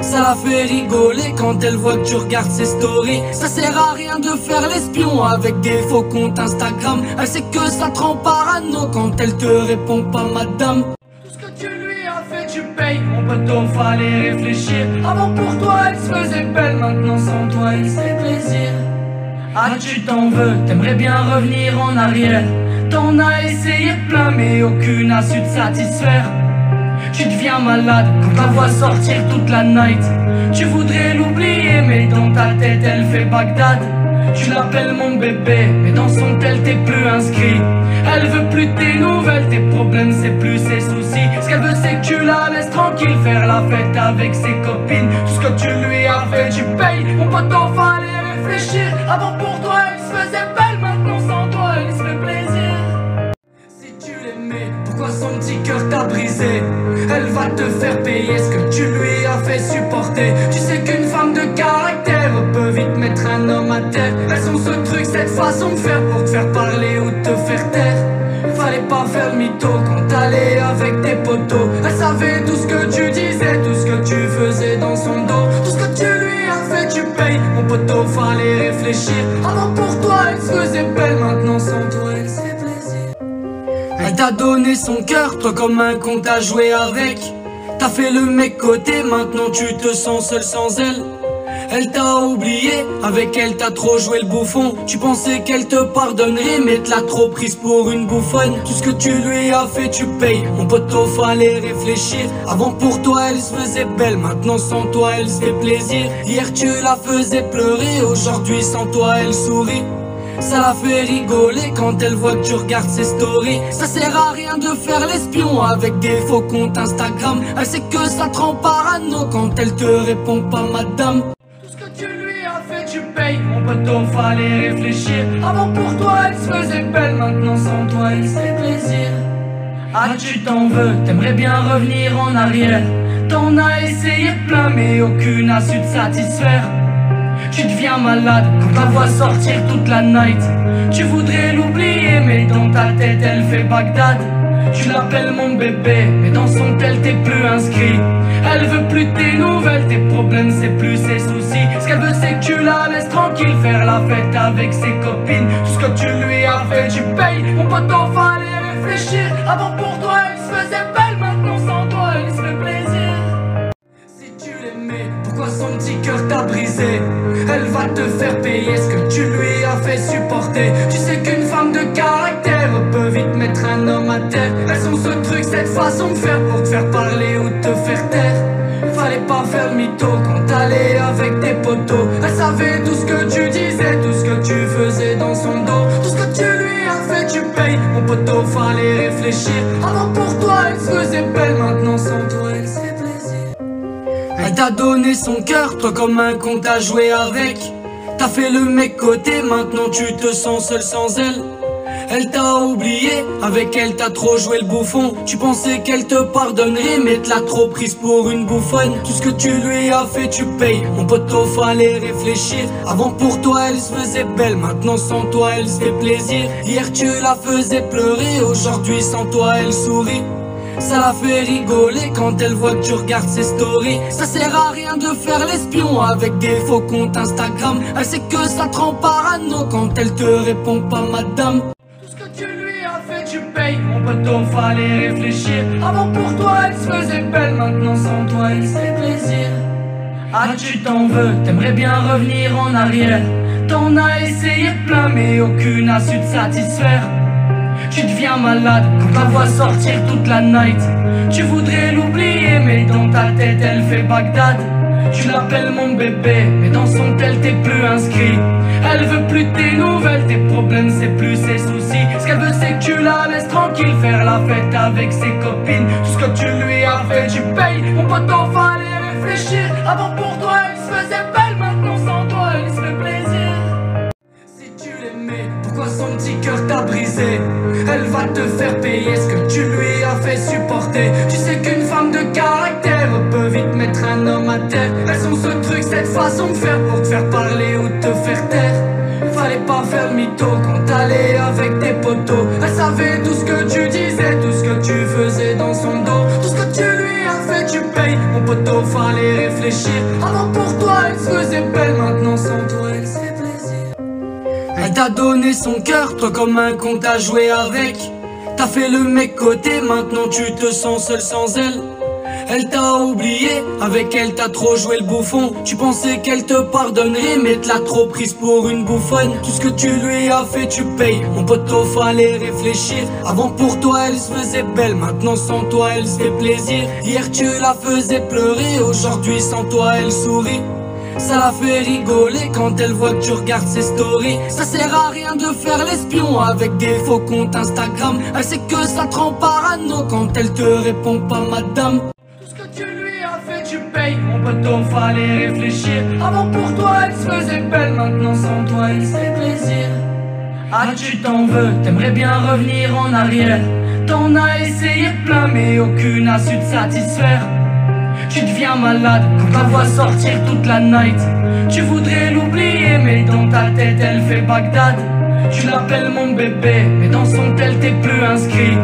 Ça la fait rigoler quand elle voit que tu regardes ses stories. Ça sert à rien de faire l'espion avec des faux comptes Instagram. Elle sait que ça te rend parano quand elle te répond pas madame. Tout ce que tu lui as fait tu payes. Mon poteau fallait réfléchir. Avant pour toi elle se faisait belle, maintenant sans toi elle se fait plaisir. Ah tu t'en veux, t'aimerais bien revenir en arrière. T'en as essayé plein mais aucune a su te satisfaire. Tu deviens malade quand la vois sortir toute la night. Tu voudrais l'oublier mais dans ta tête elle fait Bagdad. Tu l'appelles mon bébé mais dans son tel t'es plus inscrit. Elle veut plus tes nouvelles, tes problèmes c'est plus ses soucis. Ce qu'elle veut c'est que tu la laisses tranquille faire la fête avec ses copines. Tout ce que tu lui as fait tu payes. Mon poteau fallait réfléchir. Avant pour toi elle se faisait belle, maintenant sans toi elle se fait plaisir. Pourquoi son petit cœur t'a brisé? Elle va te faire payer ce que tu lui as fait supporter. Tu sais qu'une femme de caractère peut vite mettre un homme à terre. Elles ont ce truc, cette façon de faire pour te faire parler ou te faire taire. Fallait pas faire le mytho quand t'allais avec tes potos. Elle savait tout ce que tu disais, tout ce que tu faisais dans son dos. Tout ce que tu lui as fait tu payes. Mon poteau fallait réfléchir. réfléchir. Avant pour toi elle se faisait belle, maintenant sans toi elle se fait plaisir. Elle t'a donné son cœur, toi comme un con t'as joué avec. T'as fait le mec côté, maintenant tu te sens seul sans elle. Elle t'a oublié, avec elle t'as trop joué le bouffon. Tu pensais qu'elle te pardonnerait, mais te l'a trop prise pour une bouffonne. Tout ce que tu lui as fait tu payes, mon poteau fallait réfléchir. Avant pour toi elle se faisait belle, maintenant sans toi elle se fait plaisir. Hier tu la faisais pleurer, aujourd'hui sans toi elle sourit. Ça la fait rigoler quand elle voit que tu regardes ses stories. Ça sert à rien de faire l'espion avec des faux comptes Instagram. Elle sait que ça te rend parano quand elle te répond pas madame. Tout ce que tu lui as fait tu payes, mon poteau fallait réfléchir. Avant pour toi elle se faisait belle, maintenant sans toi elle se fait plaisir. Ah tu t'en veux, t'aimerais bien revenir en arrière. T'en as essayé plein mais aucune a su te satisfaire. Tu deviens malade quand la vois sortir toute la night. Tu voudrais l'oublier mais dans ta tête elle fait Bagdad. Tu l'appelles mon bébé mais dans son tel t'es plus inscrit. Elle veut plus tes nouvelles, tes problèmes c'est plus ses soucis. Ce qu'elle veut c'est que tu la laisses tranquille faire la fête avec ses copines. Tout ce que tu lui as fait tu payes, mon poteau fallait réfléchir. Avant pour toi elle se faisait belle, maintenant sans toi elle se fait plaisir. Si tu l'aimais, pourquoi son petit cœur t'a brisé? Elle va te faire payer ce que tu lui as fait supporter. Tu sais qu'une femme de caractère peut vite mettre un homme à terre. Elles ont ce truc, cette façon de faire pour te faire parler ou te faire taire. Fallait pas faire le mytho quand t'allais avec tes potos. Elle savait tout ce que tu disais, tout ce que tu faisais dans son dos. Tout ce que tu lui as fait tu payes, mon poteau fallait réfléchir. Avant pour toi elle se faisait belle, maintenant sans toi elle se fait plaisir. Elle t'a donné son cœur, toi comme un con t'as joué avec. T'as fait le mec côté, maintenant tu te sens seul sans elle. Elle t'a oublié, avec elle t'as trop joué le bouffon. Tu pensais qu'elle te pardonnerait, mais te l'a trop prise pour une bouffonne. Tout ce que tu lui as fait tu payes, mon poteau fallait réfléchir. Avant pour toi elle se faisait belle, maintenant sans toi elle se fait plaisir. Hier tu la faisais pleurer, aujourd'hui sans toi elle sourit. Ça la fait rigoler quand elle voit que tu regardes ses stories. Ça sert à rien de faire l'espion avec des faux comptes Instagram. Elle sait que ça te rend parano quand elle te répond pas madame. Tout ce que tu lui as fait tu payes, mon poteau fallait réfléchir. Avant pour toi elle se faisait belle, maintenant sans toi elle se fait plaisir. Ah tu t'en veux, t'aimerais bien revenir en arrière. T'en as essayé plein mais aucune a su te satisfaire. Tu deviens malade quand la vois sortir toute la night. Tu voudrais l'oublier mais dans ta tête elle fait Bagdad. Tu l'appelles mon bébé mais dans son tel t'es plus inscrit. Elle veut plus tes nouvelles, tes problèmes c'est plus ses soucis. Ce qu'elle veut c'est que tu la laisses tranquille faire la fête avec ses copines. Tout ce que tu lui as fait tu payes, mon poteau fallait réfléchir. Avant pour toi elle se faisait belle, maintenant sans toi elle se fait plaisir. Si tu l'aimais, pourquoi son petit cœur t'a brisé? Elle va te faire payer ce que tu lui as fait supporter. Tu sais qu'une femme de caractère peut vite mettre un homme à terre. Elles ont ce truc, cette façon de faire pour te faire parler ou te faire taire. Fallait pas faire le mytho quand t'allais avec tes potos. Elle savait tout ce que tu disais, tout ce que tu faisais dans son dos. Tout ce que tu lui as fait tu payes, mon poteau fallait réfléchir. Avant pour toi elle se faisait belle, maintenant sans toi elle se fait plaisir. Elle t'a donné son cœur, toi comme un con t'as joué avec. T'as fait le mec côté, maintenant tu te sens seul sans elle. Elle t'a oublié, avec elle t'as trop joué le bouffon. Tu pensais qu'elle te pardonnerait, mais te l'a trop prise pour une bouffonne. Tout ce que tu lui as fait tu payes, mon poteau fallait réfléchir. Avant pour toi elle se faisait belle, maintenant sans toi elle se fait plaisir. Hier tu la faisais pleurer, aujourd'hui sans toi elle sourit. Ça la fait rigoler quand elle voit que tu regardes ses stories. Ça sert à rien de faire l'espion avec des faux comptes Instagram. Elle sait que ça te rend parano quand elle te répond pas madame. Tout ce que tu lui as fait tu payes, mon poteau fallait réfléchir. Avant pour toi elle se faisait belle, maintenant sans toi elle se fait plaisir. Ah tu t'en veux, t'aimerais bien revenir en arrière. T'en as essayé plein mais aucune a su te satisfaire. Tu deviens malade quand la vois sortir toute la night. Tu voudrais l'oublier mais dans ta tête elle fait Bagdad. Tu l'appelles mon bébé mais dans son tel t'es plus inscrit.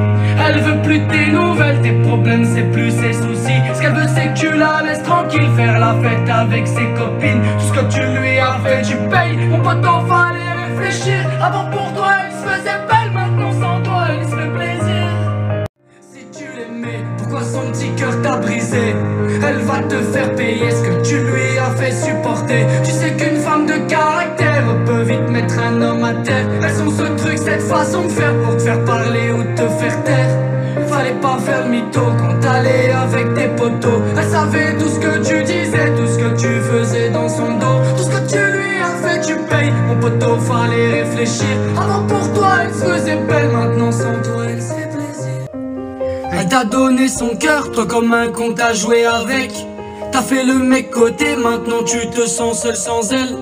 Elle veut plus tes nouvelles, tes problèmes c'est plus ses soucis. Ce qu'elle veut c'est que tu la laisses tranquille faire la fête avec ses copines. Tout ce que tu lui as fait tu payes, mon poteau l'aimais, pourquoi son petit cœur t'a brisé? Elle va te faire payer ce que tu lui as fait supporter. Tu sais qu'une femme de caractère peut vite mettre un homme à terre. Elles ont ce truc, cette façon de faire pour te faire parler ou te faire taire. Fallait pas faire le mytho quand t'allais avec tes potos. Elle savait tout ce que tu disais, tout ce que tu faisais dans son dos. Tout ce que tu lui as fait, tu payes. Mon poteau, fallait réfléchir. Avant pour toi, elle se faisait belle, maintenant sans toi, elle se fait plaisir. Elle t'a donné son cœur, toi comme un con t'as joué avec. T'as fait le mec côté, maintenant tu te sens seul sans elle.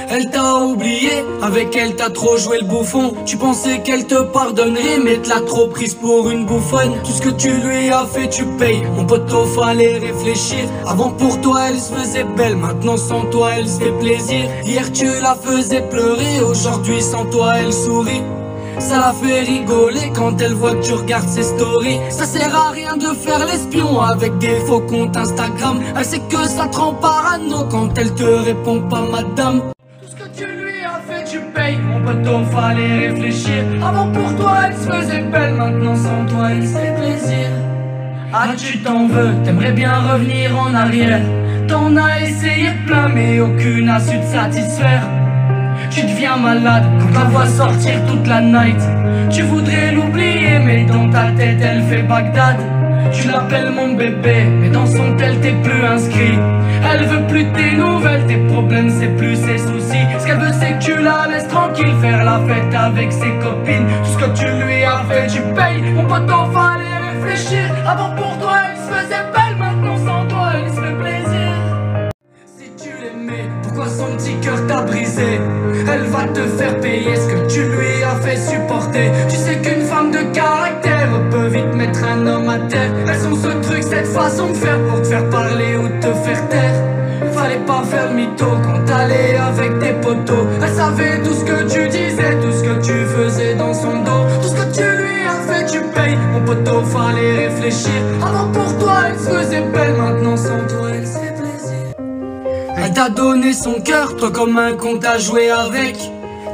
Elle t'a oublié, avec elle t'as trop joué le bouffon. Tu pensais qu'elle te pardonnerait, mais te l'a trop prise pour une bouffonne. Tout ce que tu lui as fait, tu payes. Mon poteau, fallait réfléchir. Avant pour toi, elle se faisait belle, maintenant sans toi, elle se fait plaisir. Hier tu la faisais pleurer, aujourd'hui sans toi, elle sourit. Ça la fait rigoler quand elle voit que tu regardes ses stories. Ça sert à rien de faire l'espion avec des faux comptes Instagram. Elle sait que ça te rend parano quand elle te répond pas madame. Tu lui as fait, tu payes. Mon poteau, fallait réfléchir. Avant pour toi, elle se faisait belle, maintenant sans toi, elle se fait plaisir. Ah, tu t'en veux, t'aimerais bien revenir en arrière. T'en as essayé plein, mais aucune a su te satisfaire. Tu deviens malade quand la vois sortir toute la night. Tu voudrais l'oublier, mais dans ta tête, elle fait Bagdad. Tu l'appelles mon bébé, mais dans son tel t'es plus inscrit. Elle veut plus tes nouvelles, tes problèmes c'est plus ses soucis. Ce qu'elle veut c'est que tu la laisses tranquille, faire la fête avec ses copines. Tout ce que tu lui as fait tu payes. Mon poteau, fallait réfléchir. Avant pour toi elle se faisait belle, maintenant sans toi elle se fait plaisir. Si tu l'aimais, pourquoi son petit cœur t'a brisé? Elle va te faire payer ce que tu lui as fait supporter. Tu sais qu'une femme de caractère peut vite mettre un homme à terre. Elles ont ce truc, cette façon de faire pour te faire parler ou te faire taire. Fallait pas faire le mytho quand t'allais avec tes potos. Elle savait tout ce que tu disais, tout ce que tu faisais dans son dos. Tout ce que tu lui as fait, tu payes. Mon poteau, fallait réfléchir. Avant pour toi, elle se faisait belle, maintenant sans toi, elle se fait plaisir. Elle t'a donné son cœur, toi comme un con t'as joué avec.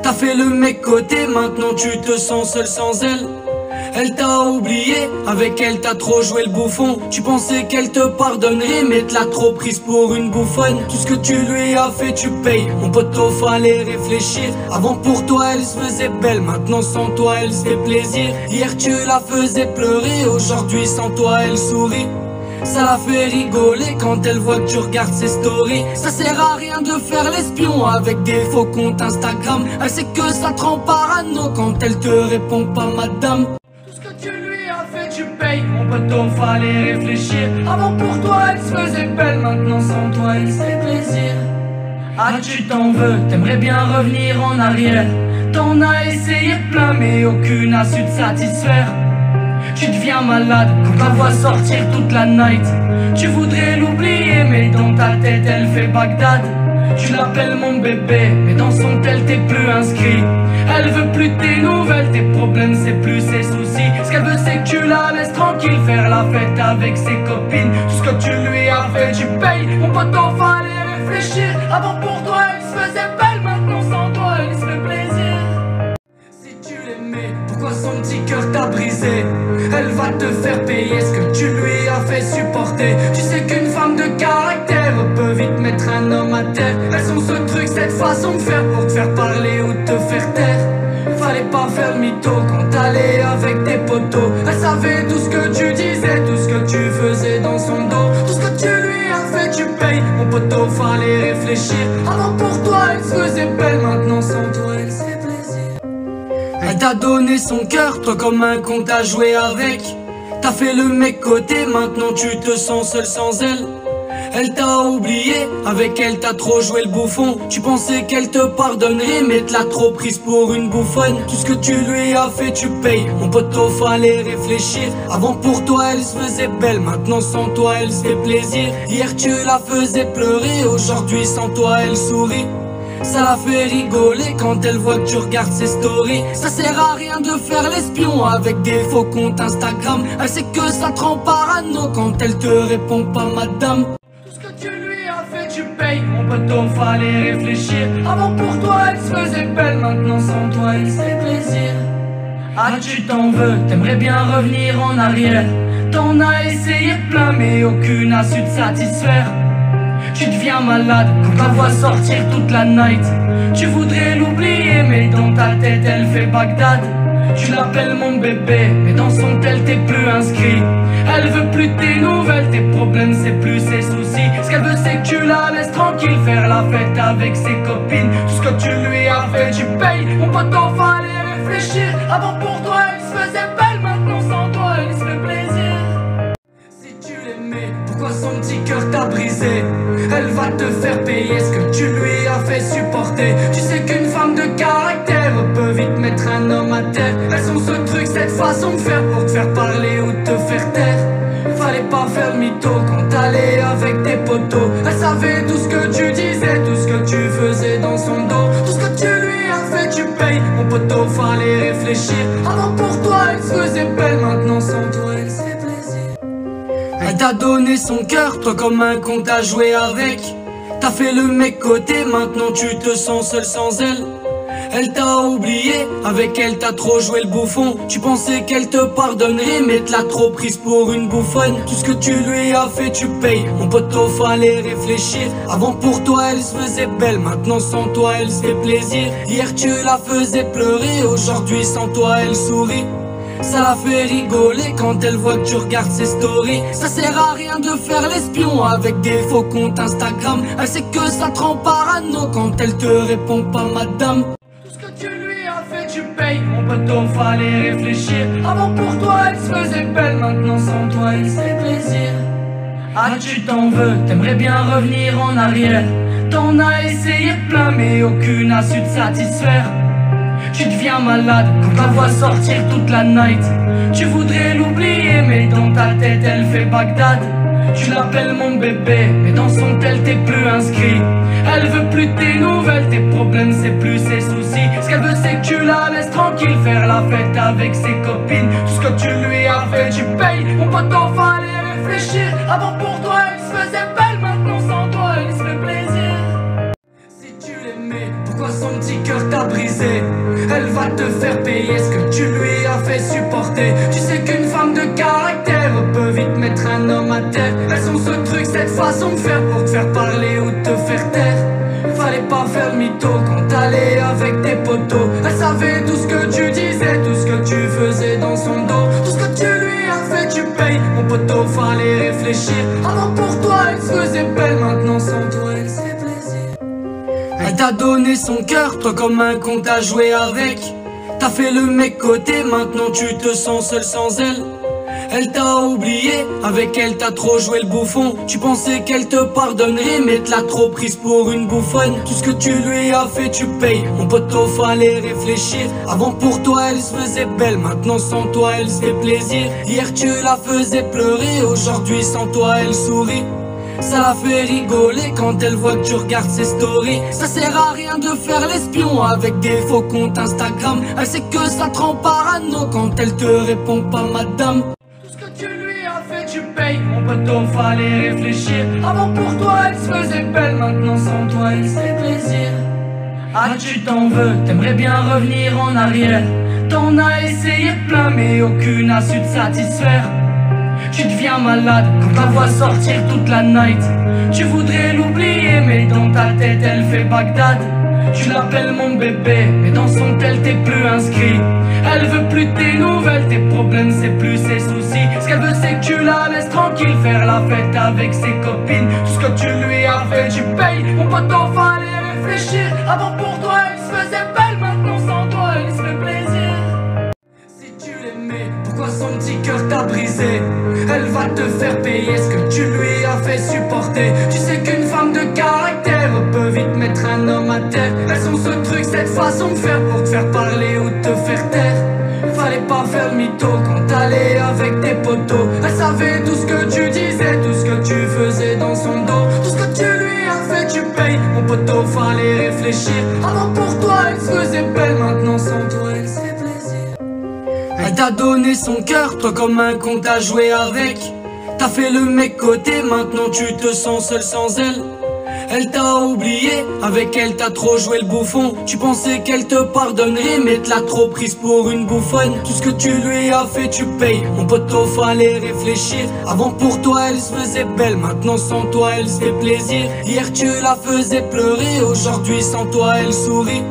T'as fait le mec côté, maintenant tu te sens seul sans elle. Elle t'a oublié, avec elle t'as trop joué le bouffon. Tu pensais qu'elle te pardonnerait, mais te l'a trop prise pour une bouffonne. Tout ce que tu lui as fait, tu payes. Mon poteau, fallait réfléchir. Avant pour toi, elle se faisait belle, maintenant sans toi, elle se fait plaisir. Hier tu la faisais pleurer, aujourd'hui sans toi, elle sourit. Ça la fait rigoler quand elle voit que tu regardes ses stories. Ça sert à rien de faire l'espion avec des faux comptes Instagram. Elle sait que ça te rend parano quand elle te répond pas madame. Tout ce que tu lui as fait, tu payes. Mon poteau, fallait réfléchir. Avant pour toi, elle se faisait belle, maintenant sans toi, elle se fait plaisir. Ah, tu t'en veux, t'aimerais bien revenir en arrière. T'en as essayé plein, mais aucune a su te satisfaire. Tu deviens malade quand la vois sortir toute la night. Tu voudrais l'oublier, mais dans ta tête elle fait Bagdad. Tu l'appelles mon bébé, mais dans son tel t'es plus inscrit. Elle veut plus tes nouvelles, tes problèmes c'est plus ses soucis. Ce qu'elle veut c'est que tu la laisses tranquille, faire la fête avec ses copines. Tout ce que tu lui as fait tu payes. Mon poteau, fallait réfléchir. Avant pour toi elle se faisait belle, maintenant sans toi elle se fait plaisir. Pourquoi son petit cœur t'a brisé? Elle va te faire payer ce que tu lui as fait supporter. Tu sais qu'une femme de caractère peut vite mettre un homme à terre. Elles ont ce truc, cette façon de faire pour te faire parler ou te faire taire. Fallait pas faire le mytho quand t'allais avec tes potos. Elle savait tout ce que tu disais, tout ce que tu faisais dans son dos. Tout ce que tu lui as fait, tu payes. Mon poteau, fallait réfléchir. Avant pour toi, elle se faisait belle, maintenant sans toi, elle se fait plaisir. Elle t'a donné son cœur, toi comme un con t'as joué avec. T'as fait le mec côté, maintenant tu te sens seul sans elle. Elle t'a oublié, avec elle t'as trop joué le bouffon. Tu pensais qu'elle te pardonnerait, mais te l'a trop prise pour une bouffonne. Tout ce que tu lui as fait tu payes. Mon poteau, fallait réfléchir. Avant pour toi elle se faisait belle, maintenant sans toi elle se fait plaisir. Hier tu la faisais pleurer, aujourd'hui sans toi elle sourit. Ça la fait rigoler quand elle voit que tu regardes ses stories. Ça sert à rien de faire l'espion avec des faux comptes Instagram. Elle sait que ça te rend parano quand elle te répond pas madame. Tout ce que tu lui as fait tu payes. Mon poteau, fallait réfléchir. Avant pour toi elle se faisait belle, maintenant sans toi elle se fait plaisir. Ah, tu t'en veux, t'aimerais bien revenir en arrière. T'en as essayé plein mais aucune a su te satisfaire. Tu deviens malade quand la vois sortir toute la night. Tu voudrais l'oublier mais dans ta tête elle fait Bagdad. Tu l'appelles mon bébé mais dans son tel t'es plus inscrit. Elle veut plus tes nouvelles, tes problèmes c'est plus ses soucis. Ce qu'elle veut c'est que tu la laisses tranquille faire la fête avec ses copines. Tout ce que tu lui as fait tu payes. Mon poteau fallait réfléchir. Avant pour toi elle se faisait belle, maintenant sans toi elle se fait plaisir. Si tu l'aimais, pourquoi son petit cœur t'a brisé? Elle va te faire payer ce que tu lui as fait supporter. Tu sais qu'une femme de caractère peut vite mettre un homme à terre. Elles ont ce truc, cette façon de faire pour te faire parler ou te faire taire. Fallait pas faire le mytho quand t'allais avec tes potos. Elle savait tout ce que tu disais, tout ce que tu faisais dans son dos. Tout ce que tu lui as fait tu payes. Mon poteau fallait réfléchir. Avant pour toi elle se faisait belle, maintenant sans toi elle se fait plaisir. Elle t'a donné son cœur, toi comme un con t'as joué avec. T'as fait le mec côté, maintenant tu te sens seul sans elle. Elle t'a oublié, avec elle t'as trop joué le bouffon. Tu pensais qu'elle te pardonnerait, mais te l'a trop prise pour une bouffonne. Tout ce que tu lui as fait tu payes, mon poteau fallait réfléchir. Avant pour toi elle se faisait belle, maintenant sans toi elle se fait plaisir. Hier tu la faisais pleurer, aujourd'hui sans toi elle sourit. Ça la fait rigoler quand elle voit que tu regardes ses stories. Ça sert à rien de faire l'espion avec des faux comptes Instagram. Elle sait que ça te rend parano quand elle te répond pas madame. Tout ce que tu lui as fait tu payes, mon poteau fallait réfléchir. Avant pour toi elle se faisait belle, maintenant sans toi elle se fait plaisir. Ah tu t'en veux, t'aimerais bien revenir en arrière. T'en as essayé plein mais aucune a su te satisfaire. Tu deviens malade quand la vois sortir toute la night. Tu voudrais l'oublier mais dans ta tête elle fait Bagdad. Tu l'appelles mon bébé mais dans son tel t'es plus inscrit. Elle veut plus tes nouvelles, tes problèmes c'est plus ses soucis. Ce qu'elle veut c'est que tu la laisses tranquille faire la fête avec ses copines. Tout ce que tu lui as fait tu payes. Mon poteau fallait réfléchir. Avant pour toi elle se faisait belle, maintenant sans toi elle se fait plaisir. Si tu l'aimais, pourquoi son petit cœur t'a brisé? Elle va te faire payer ce que tu lui as fait supporter. Tu sais qu'une femme de caractère peut vite mettre un homme à terre. Elles ont ce truc, cette façon de faire pour te faire parler ou te faire taire. Fallait pas faire le mytho quand t'allais avec tes potos. Elle savait tout ce que tu disais, tout ce que tu faisais dans son dos. Tout ce que tu lui as fait tu payes. Mon poteau fallait réfléchir. Avant pour toi elle se faisait belle, maintenant sans toi elle se fait plaisir. Elle t'a donné son cœur, toi comme un con t'as joué avec. T'as fait le mec côté, maintenant tu te sens seul sans elle. Elle t'a oublié, avec elle t'as trop joué le bouffon. Tu pensais qu'elle te pardonnerait, mais te l'a trop prise pour une bouffonne. Tout ce que tu lui as fait tu payes, mon poteau fallait réfléchir. Avant pour toi elle se faisait belle, maintenant sans toi elle se fait plaisir. Hier tu la faisais pleurer, aujourd'hui sans toi elle sourit. Ça la fait rigoler quand elle voit que tu regardes ses stories. Ça sert à rien de faire l'espion avec des faux comptes Instagram. Elle sait que ça te rend parano quand elle te répond pas madame. Tout ce que tu lui as fait tu payes, mon poteau fallait réfléchir. Avant pour toi elle se faisait belle, maintenant sans toi elle se fait plaisir. Ah tu t'en veux, t'aimerais bien revenir en arrière. T'en as essayé plein mais aucune a su te satisfaire. Tu deviens malade quand la vois sortir toute la night. Tu voudrais l'oublier mais dans ta tête elle fait Bagdad. Tu l'appelles mon bébé mais dans son tel t'es plus inscrit. Elle veut plus tes nouvelles, tes problèmes c'est plus ses soucis. Ce qu'elle veut c'est que tu la laisses tranquille faire la fête avec ses copines. Tout ce que tu lui as fait tu payes. Mon poteau fallait réfléchir. Avant pour toi elle se faisait belle, maintenant sans toi elle se fait plaisir. Si tu l'aimais, pourquoi son petit cœur t'a brisé? Elle va te faire payer ce que tu lui as fait supporter. Tu sais qu'une femme de caractère peut vite mettre un homme à terre. Elles ont ce truc, cette façon de faire pour te faire parler ou te faire taire. Fallait pas faire le mytho quand t'allais avec tes potos. Elle savait tout ce que tu disais, tout ce que tu faisais dans son dos. Tout ce que tu lui as fait tu payes. Mon poteau fallait réfléchir. Avant pour toi elle se faisait belle, maintenant sans toi elle se fait plaisir. Elle t'a donné son cœur, toi comme un con t'as joué avec. T'as fait le mec côté, maintenant tu te sens seul sans elle. Elle t'a oublié, avec elle t'as trop joué le bouffon. Tu pensais qu'elle te pardonnerait, mais te l'a trop prise pour une bouffonne. Tout ce que tu lui as fait, tu payes. Mon poteau, fallait réfléchir. Avant pour toi, elle se faisait belle. Maintenant sans toi, elle se fait plaisir. Hier tu la faisais pleurer. Aujourd'hui sans toi, elle sourit.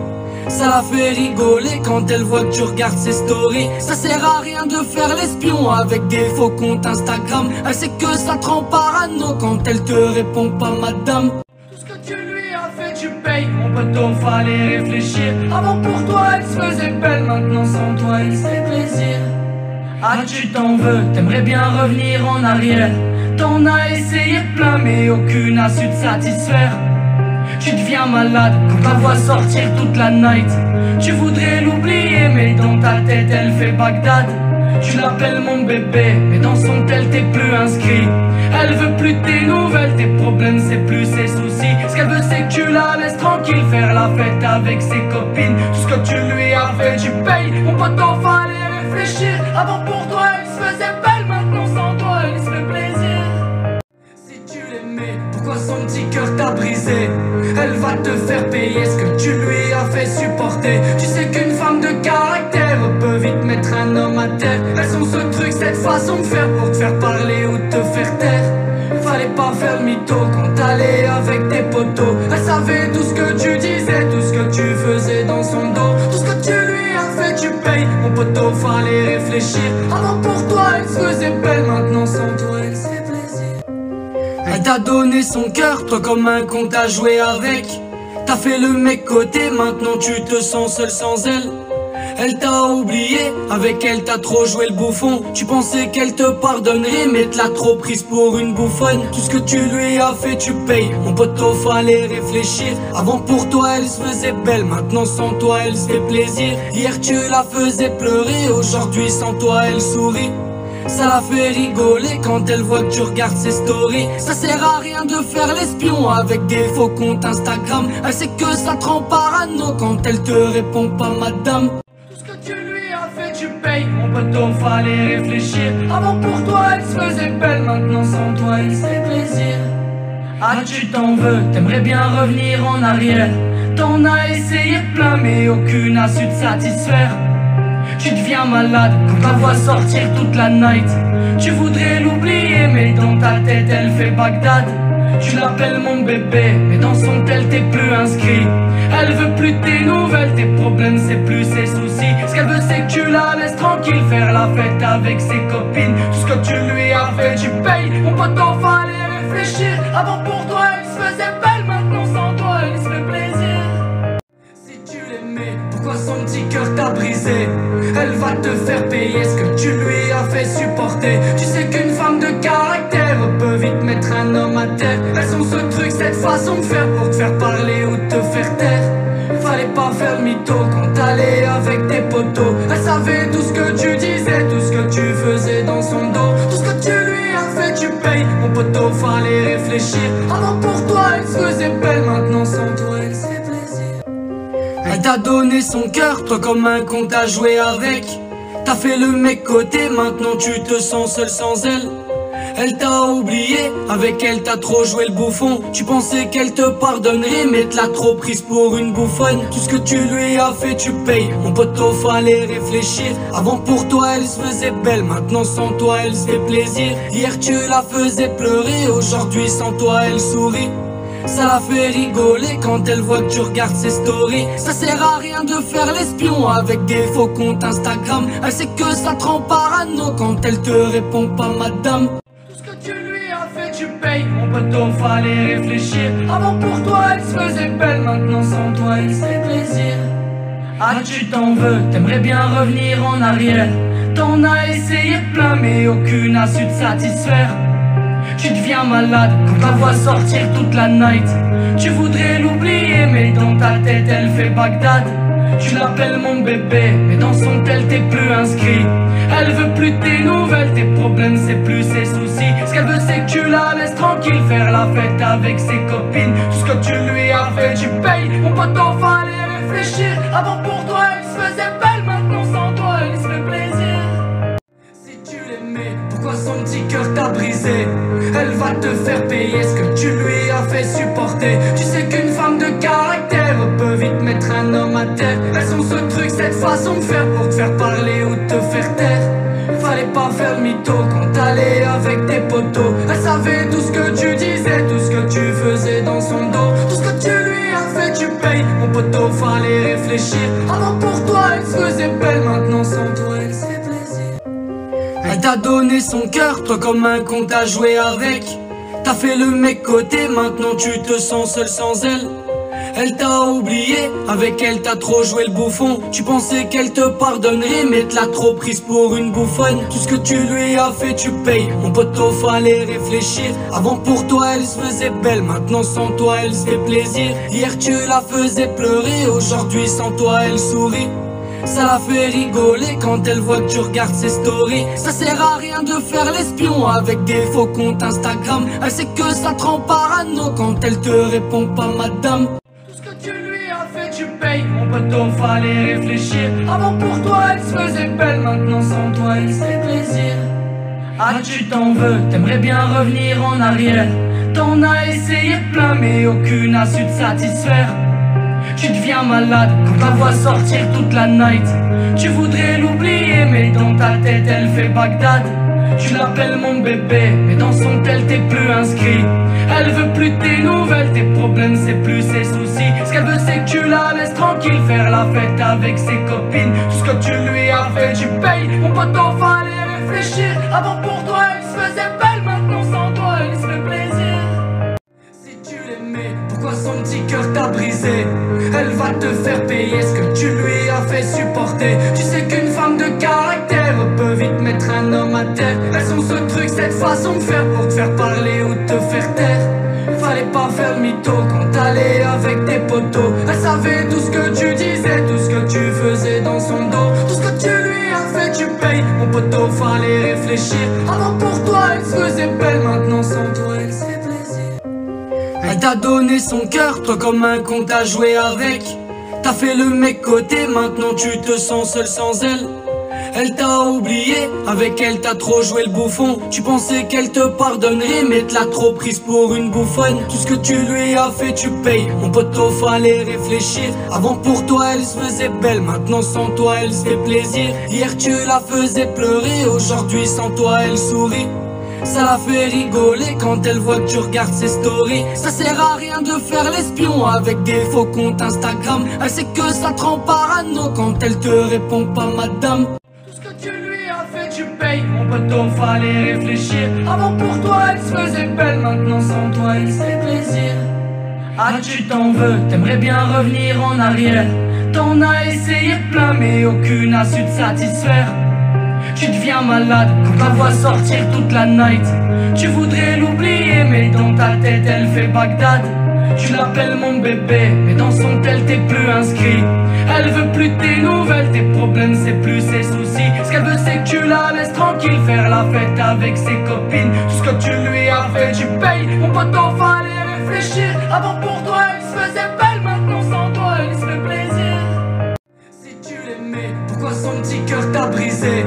Ça la fait rigoler quand elle voit que tu regardes ses stories. Ça sert à rien de faire l'espion avec des faux comptes Instagram. Elle sait que ça te rend parano quand elle te répond pas madame. Tout ce que tu lui as fait tu payes. Mon poteau, fallait réfléchir. Avant pour toi elle se faisait belle. Maintenant sans toi elle se fait plaisir. Ah tu t'en veux, t'aimerais bien revenir en arrière. T'en as essayé plein mais aucune a su te satisfaire. Tu deviens malade quand la vois sortir toute la night. Tu voudrais l'oublier mais dans ta tête elle fait Bagdad. Tu l'appelles mon bébé mais dans son tel t'es plus inscrit. Elle veut plus tes nouvelles, tes problèmes c'est plus ses soucis. Ce qu'elle veut c'est que tu la laisses tranquille faire la fête avec ses copines. Tout ce que tu lui as fait tu payes. Mon poteau, fallait réfléchir. Avant pour toi elle se faisait belle. Maintenant sans toi elle se fait plaisir. Si tu l'aimais, pourquoi son petit cœur t'a brisé? Elle va te faire payer ce que tu lui as fait supporter. Tu sais qu'une femme de caractère peut vite mettre un homme à terre. Elles ont ce truc, cette façon de faire pour te faire parler ou te faire taire. Fallait pas faire le mytho quand t'allais avec tes potos. Elle savait tout ce que tu disais, tout ce que tu faisais dans son dos. Tout ce que tu lui as fait tu payes. Mon poteau, fallait réfléchir. Avant pour toi elle se faisait belle. Maintenant sans toi elle se fait plaisir. Elle t'a donné son cœur, toi comme un con t'as joué avec. T'as fait le mec côté, maintenant tu te sens seul sans elle. Elle t'a oublié, avec elle t'as trop joué le bouffon. Tu pensais qu'elle te pardonnerait, mais te l'a trop prise pour une bouffonne. Tout ce que tu lui as fait tu payes. Mon poteau, fallait réfléchir. Avant pour toi elle se faisait belle, maintenant sans toi elle se fait plaisir. Hier tu la faisais pleurer, aujourd'hui sans toi elle sourit. Ça la fait rigoler quand elle voit que tu regardes ses stories. Ça sert à rien de faire l'espion avec des faux comptes Instagram. Elle sait que ça te rend parano quand elle te répond pas madame. Tout ce que tu lui as fait tu payes. Mon poteau, fallait réfléchir. Avant pour toi elle se faisait belle. Maintenant sans toi elle se fait plaisir. Ah tu t'en veux, t'aimerais bien revenir en arrière. T'en as essayé plein mais aucune a su te satisfaire. Tu deviens malade quand la vois sortir toute la night. Tu voudrais l'oublier mais dans ta tête elle fait Bagdad. Tu l'appelles mon bébé mais dans son tel t'es plus inscrit. Elle veut plus tes nouvelles, tes problèmes c'est plus ses soucis. Ce qu'elle veut c'est que tu la laisses tranquille faire la fête avec ses copines. Tout ce que tu lui as fait tu payes. Mon poteau, fallait réfléchir. Avant pour toi elle se faisait belle. Maintenant sans toi elle se fait plaisir. Si tu l'aimais, pourquoi son petit cœur t'a brisé? Elle va te faire payer ce que tu lui as fait supporter. Tu sais qu'une femme de caractère peut vite mettre un homme à terre. Elles ont ce truc, cette façon de faire pour te faire parler ou te faire taire. Fallait pas faire le mytho quand t'allais avec tes potos. Elle savait tout ce que tu disais, tout ce que tu faisais dans son dos. Tout ce que tu lui as fait tu payes. Mon poteau, fallait réfléchir. Avant pour toi elle se faisait belle. Maintenant sans toi elle se fait plaisir. Elle t'a donné son cœur, toi comme un con t'as joué avec. T'as fait le mec côté, maintenant tu te sens seul sans elle. Elle t'a oublié, avec elle t'as trop joué le bouffon. Tu pensais qu'elle te pardonnerait, mais te l'a trop prise pour une bouffonne. Tout ce que tu lui as fait tu payes. Mon poteau, fallait réfléchir. Avant pour toi elle se faisait belle, maintenant sans toi elle se fait plaisir. Hier tu la faisais pleurer, aujourd'hui sans toi elle sourit. Ça la fait rigoler quand elle voit que tu regardes ses stories. Ça sert à rien de faire l'espion avec des faux comptes Instagram. Elle sait que ça te rend parano quand elle te répond pas madame. Tout ce que tu lui as fait tu payes. Mon poteau, fallait réfléchir. Avant pour toi elle se faisait belle. Maintenant sans toi elle se fait plaisir. Ah tu t'en veux, t'aimerais bien revenir en arrière. T'en as essayé plein mais aucune a su te satisfaire. Tu deviens malade quand la vois sortir toute la night. Tu voudrais l'oublier mais dans ta tête elle fait Bagdad. Tu l'appelles mon bébé mais dans son tel t'es plus inscrit. Elle veut plus tes nouvelles, tes problèmes c'est plus ses soucis. Ce qu'elle veut c'est que tu la laisses tranquille faire la fête avec ses copines. Tout ce que tu lui as fait tu payes. Mon poteau, fallait réfléchir. Avant pour toi elle se faisait belle. Maintenant sans toi elle se fait plaisir. Si tu l'aimais, pourquoi son petit cœur t'a brisé? Elle va te faire payer ce que tu lui as fait supporter. Tu sais qu'une femme de caractère peut vite mettre un homme à terre. Elles ont ce truc, cette façon de faire pour te faire parler ou te faire taire. Fallait pas faire le mytho quand t'allais avec tes potos. Elle savait tout ce que tu disais, tout ce que tu faisais dans son dos. Tout ce que tu lui as fait, tu payes. Mon poteau, fallait réfléchir. Avant pour toi, elle se faisait belle, maintenant sans toi, elle se fait plaisir. Elle t'a donné son cœur, toi comme un con t'as joué avec. T'as fait le mec côté, maintenant tu te sens seul sans elle. Elle t'a oublié, avec elle t'as trop joué le bouffon. Tu pensais qu'elle te pardonnerait, mais te l'as trop prise pour une bouffonne. Tout ce que tu lui as fait, tu payes. Mon poteau, fallait réfléchir. Avant pour toi, elle se faisait belle, maintenant sans toi, elle se fait plaisir. Hier tu la faisais pleurer, aujourd'hui sans toi, elle sourit. Ça la fait rigoler quand elle voit que tu regardes ses stories. Ça sert à rien de faire l'espion avec des faux comptes Instagram. Elle sait que ça te rend parano quand elle te répond pas madame. Tout ce que tu lui as fait tu payes. Mon poteau, fallait réfléchir. Avant pour toi elle se faisait belle, maintenant sans toi elle se fait plaisir. Ah tu t'en veux, t'aimerais bien revenir en arrière. T'en as essayé plein mais aucune a su te satisfaire. Tu deviens malade quand la vois sortir toute la night. Tu voudrais l'oublier mais dans ta tête elle fait Bagdad. Tu l'appelles mon bébé mais dans son tel t'es plus inscrit. Elle veut plus tes nouvelles, tes problèmes c'est plus ses soucis. Ce qu'elle veut c'est que tu la laisses tranquille faire la fête avec ses copines. Tout ce que tu lui as fait tu payes. Mon poteau, fallait réfléchir. Avant pour toi elle se faisait belle, maintenant sans toi elle se fait plaisir. Pourquoi son petit cœur t'a brisé? Elle va te faire payer ce que tu lui as fait supporter. Tu sais qu'une femme de caractère peut vite mettre un homme à terre. Elles ont ce truc, cette façon de faire pour te faire parler ou te faire taire. Fallait pas faire le mytho quand t'allais avec tes potos. Elle savait tout ce que tu disais, tout ce que tu faisais dans son dos. Tout ce que tu lui as fait tu payes. Mon poteau, fallait réfléchir. Avant pour toi elle se faisait belle, maintenant sans toi elle se fait plaisir. Elle t'a donné son cœur, toi comme un con t'as joué avec. T'as fait le mec côté, maintenant tu te sens seul sans elle. Elle t'a oublié, avec elle t'as trop joué le bouffon. Tu pensais qu'elle te pardonnerait, mais te l'as trop prise pour une bouffonne. Tout ce que tu lui as fait tu payes. Mon poteau, fallait réfléchir. Avant pour toi elle se faisait belle, maintenant sans toi elle se fait plaisir. Hier tu la faisais pleurer, aujourd'hui sans toi elle sourit. Ça la fait rigoler quand elle voit que tu regardes ses stories. Ça sert à rien de faire l'espion avec des faux comptes Instagram. Elle sait que ça te rend parano quand elle te répond pas madame. Tout ce que tu lui as fait tu payes. Mon poteau, fallait réfléchir. Avant pour toi elle se faisait belle, maintenant sans toi elle se fait plaisir. Ah tu t'en veux, t'aimerais bien revenir en arrière. T'en as essayé plein mais aucune a su te satisfaire. Tu deviens malade quand la vois sortir toute la night. Tu voudrais l'oublier mais dans ta tête elle fait Bagdad. Tu l'appelles mon bébé mais dans son tel t'es plus inscrit. Elle veut plus tes nouvelles, tes problèmes c'est plus ses soucis. Ce qu'elle veut c'est que tu la laisses tranquille faire la fête avec ses copines. Tout ce que tu lui as fait tu payes. Mon poteau, fallait réfléchir. Avant pour toi elle se faisait belle, maintenant sans toi elle se fait plaisir. Pourquoi son petit cœur t'a brisé?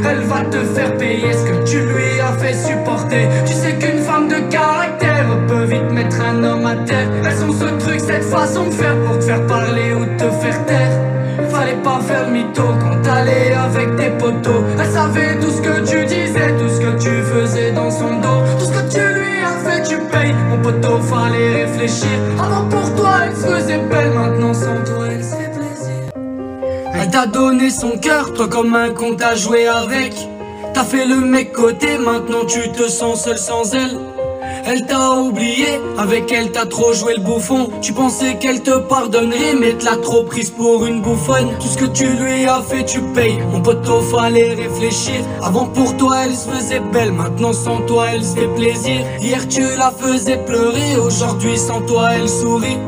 Elle va te faire payer ce que tu lui as fait supporter. Tu sais qu'une femme de caractère peut vite mettre un homme à terre. Elles ont ce truc, cette façon de faire pour te faire parler ou te faire taire. Fallait pas faire le mytho quand t'allais avec tes potos. Elle savait tout ce que tu disais, tout ce que tu faisais dans son dos. Tout ce que tu lui as fait tu payes. Mon poteau, fallait réfléchir. Avant pour toi elle se faisait belle, maintenant sans toi elle se fait plaisir. Elle t'a donné son cœur, toi comme un con t'as joué avec. T'as fait le mec côté, maintenant tu te sens seul sans elle. Elle t'a oublié, avec elle t'as trop joué le bouffon. Tu pensais qu'elle te pardonnerait, mais te l'as trop prise pour une bouffonne. Tout ce que tu lui as fait tu payes. Mon poteau, fallait réfléchir. Avant pour toi elle se faisait belle, maintenant sans toi elle se fait plaisir. Hier tu la faisais pleurer, aujourd'hui sans toi elle sourit.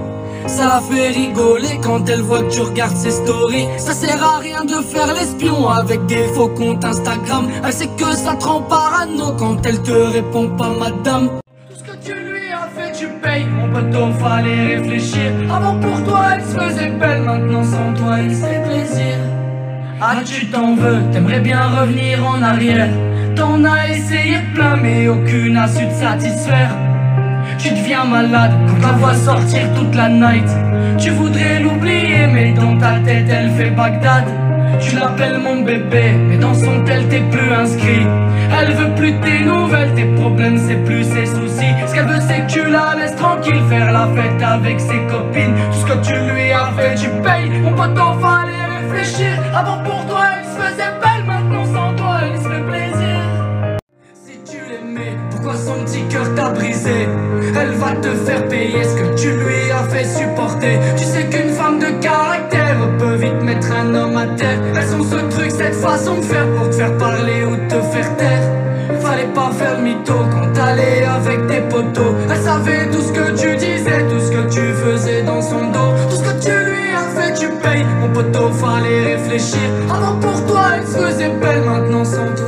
Ça la fait rigoler quand elle voit que tu regardes ses stories. Ça sert à rien de faire l'espion avec des faux comptes Instagram. Elle sait que ça te rend parano quand elle te répond pas madame. Tout ce que tu lui as fait tu payes. Mon poteau, fallait réfléchir. Avant pour toi elle se faisait belle, maintenant sans toi elle se fait plaisir. Ah tu t'en veux, t'aimerais bien revenir en arrière. T'en as essayé plein mais aucune a su te satisfaire. Tu deviens malade quand la vois sortir toute la night. Tu voudrais l'oublier mais dans ta tête elle fait Bagdad. Tu l'appelles mon bébé mais dans son tel t'es plus inscrit. Elle veut plus tes nouvelles, tes problèmes c'est plus ses soucis. Ce qu'elle veut c'est que tu la laisses tranquille, faire la fête avec ses copines. Tout ce que tu lui as fait tu payes. Mon pote en fallait réfléchir. Avant pour toi elle se faisait belle, maintenant sans toi elle se fait plaisir. Si tu l'aimais, pourquoi son petit cœur t'a brisé? Elle va te faire payer ce que tu lui as fait supporter. Tu sais qu'une femme de caractère peut vite mettre un homme à terre. Elles ont ce truc, cette façon de faire pour te faire parler ou te faire taire. Fallait pas faire le mytho quand t'allais avec tes potos. Elle savait tout ce que tu disais, tout ce que tu faisais dans son dos. Tout ce que tu lui as fait tu payes. Mon poteau fallait réfléchir. Avant pour toi elle se faisait belle, maintenant sans toi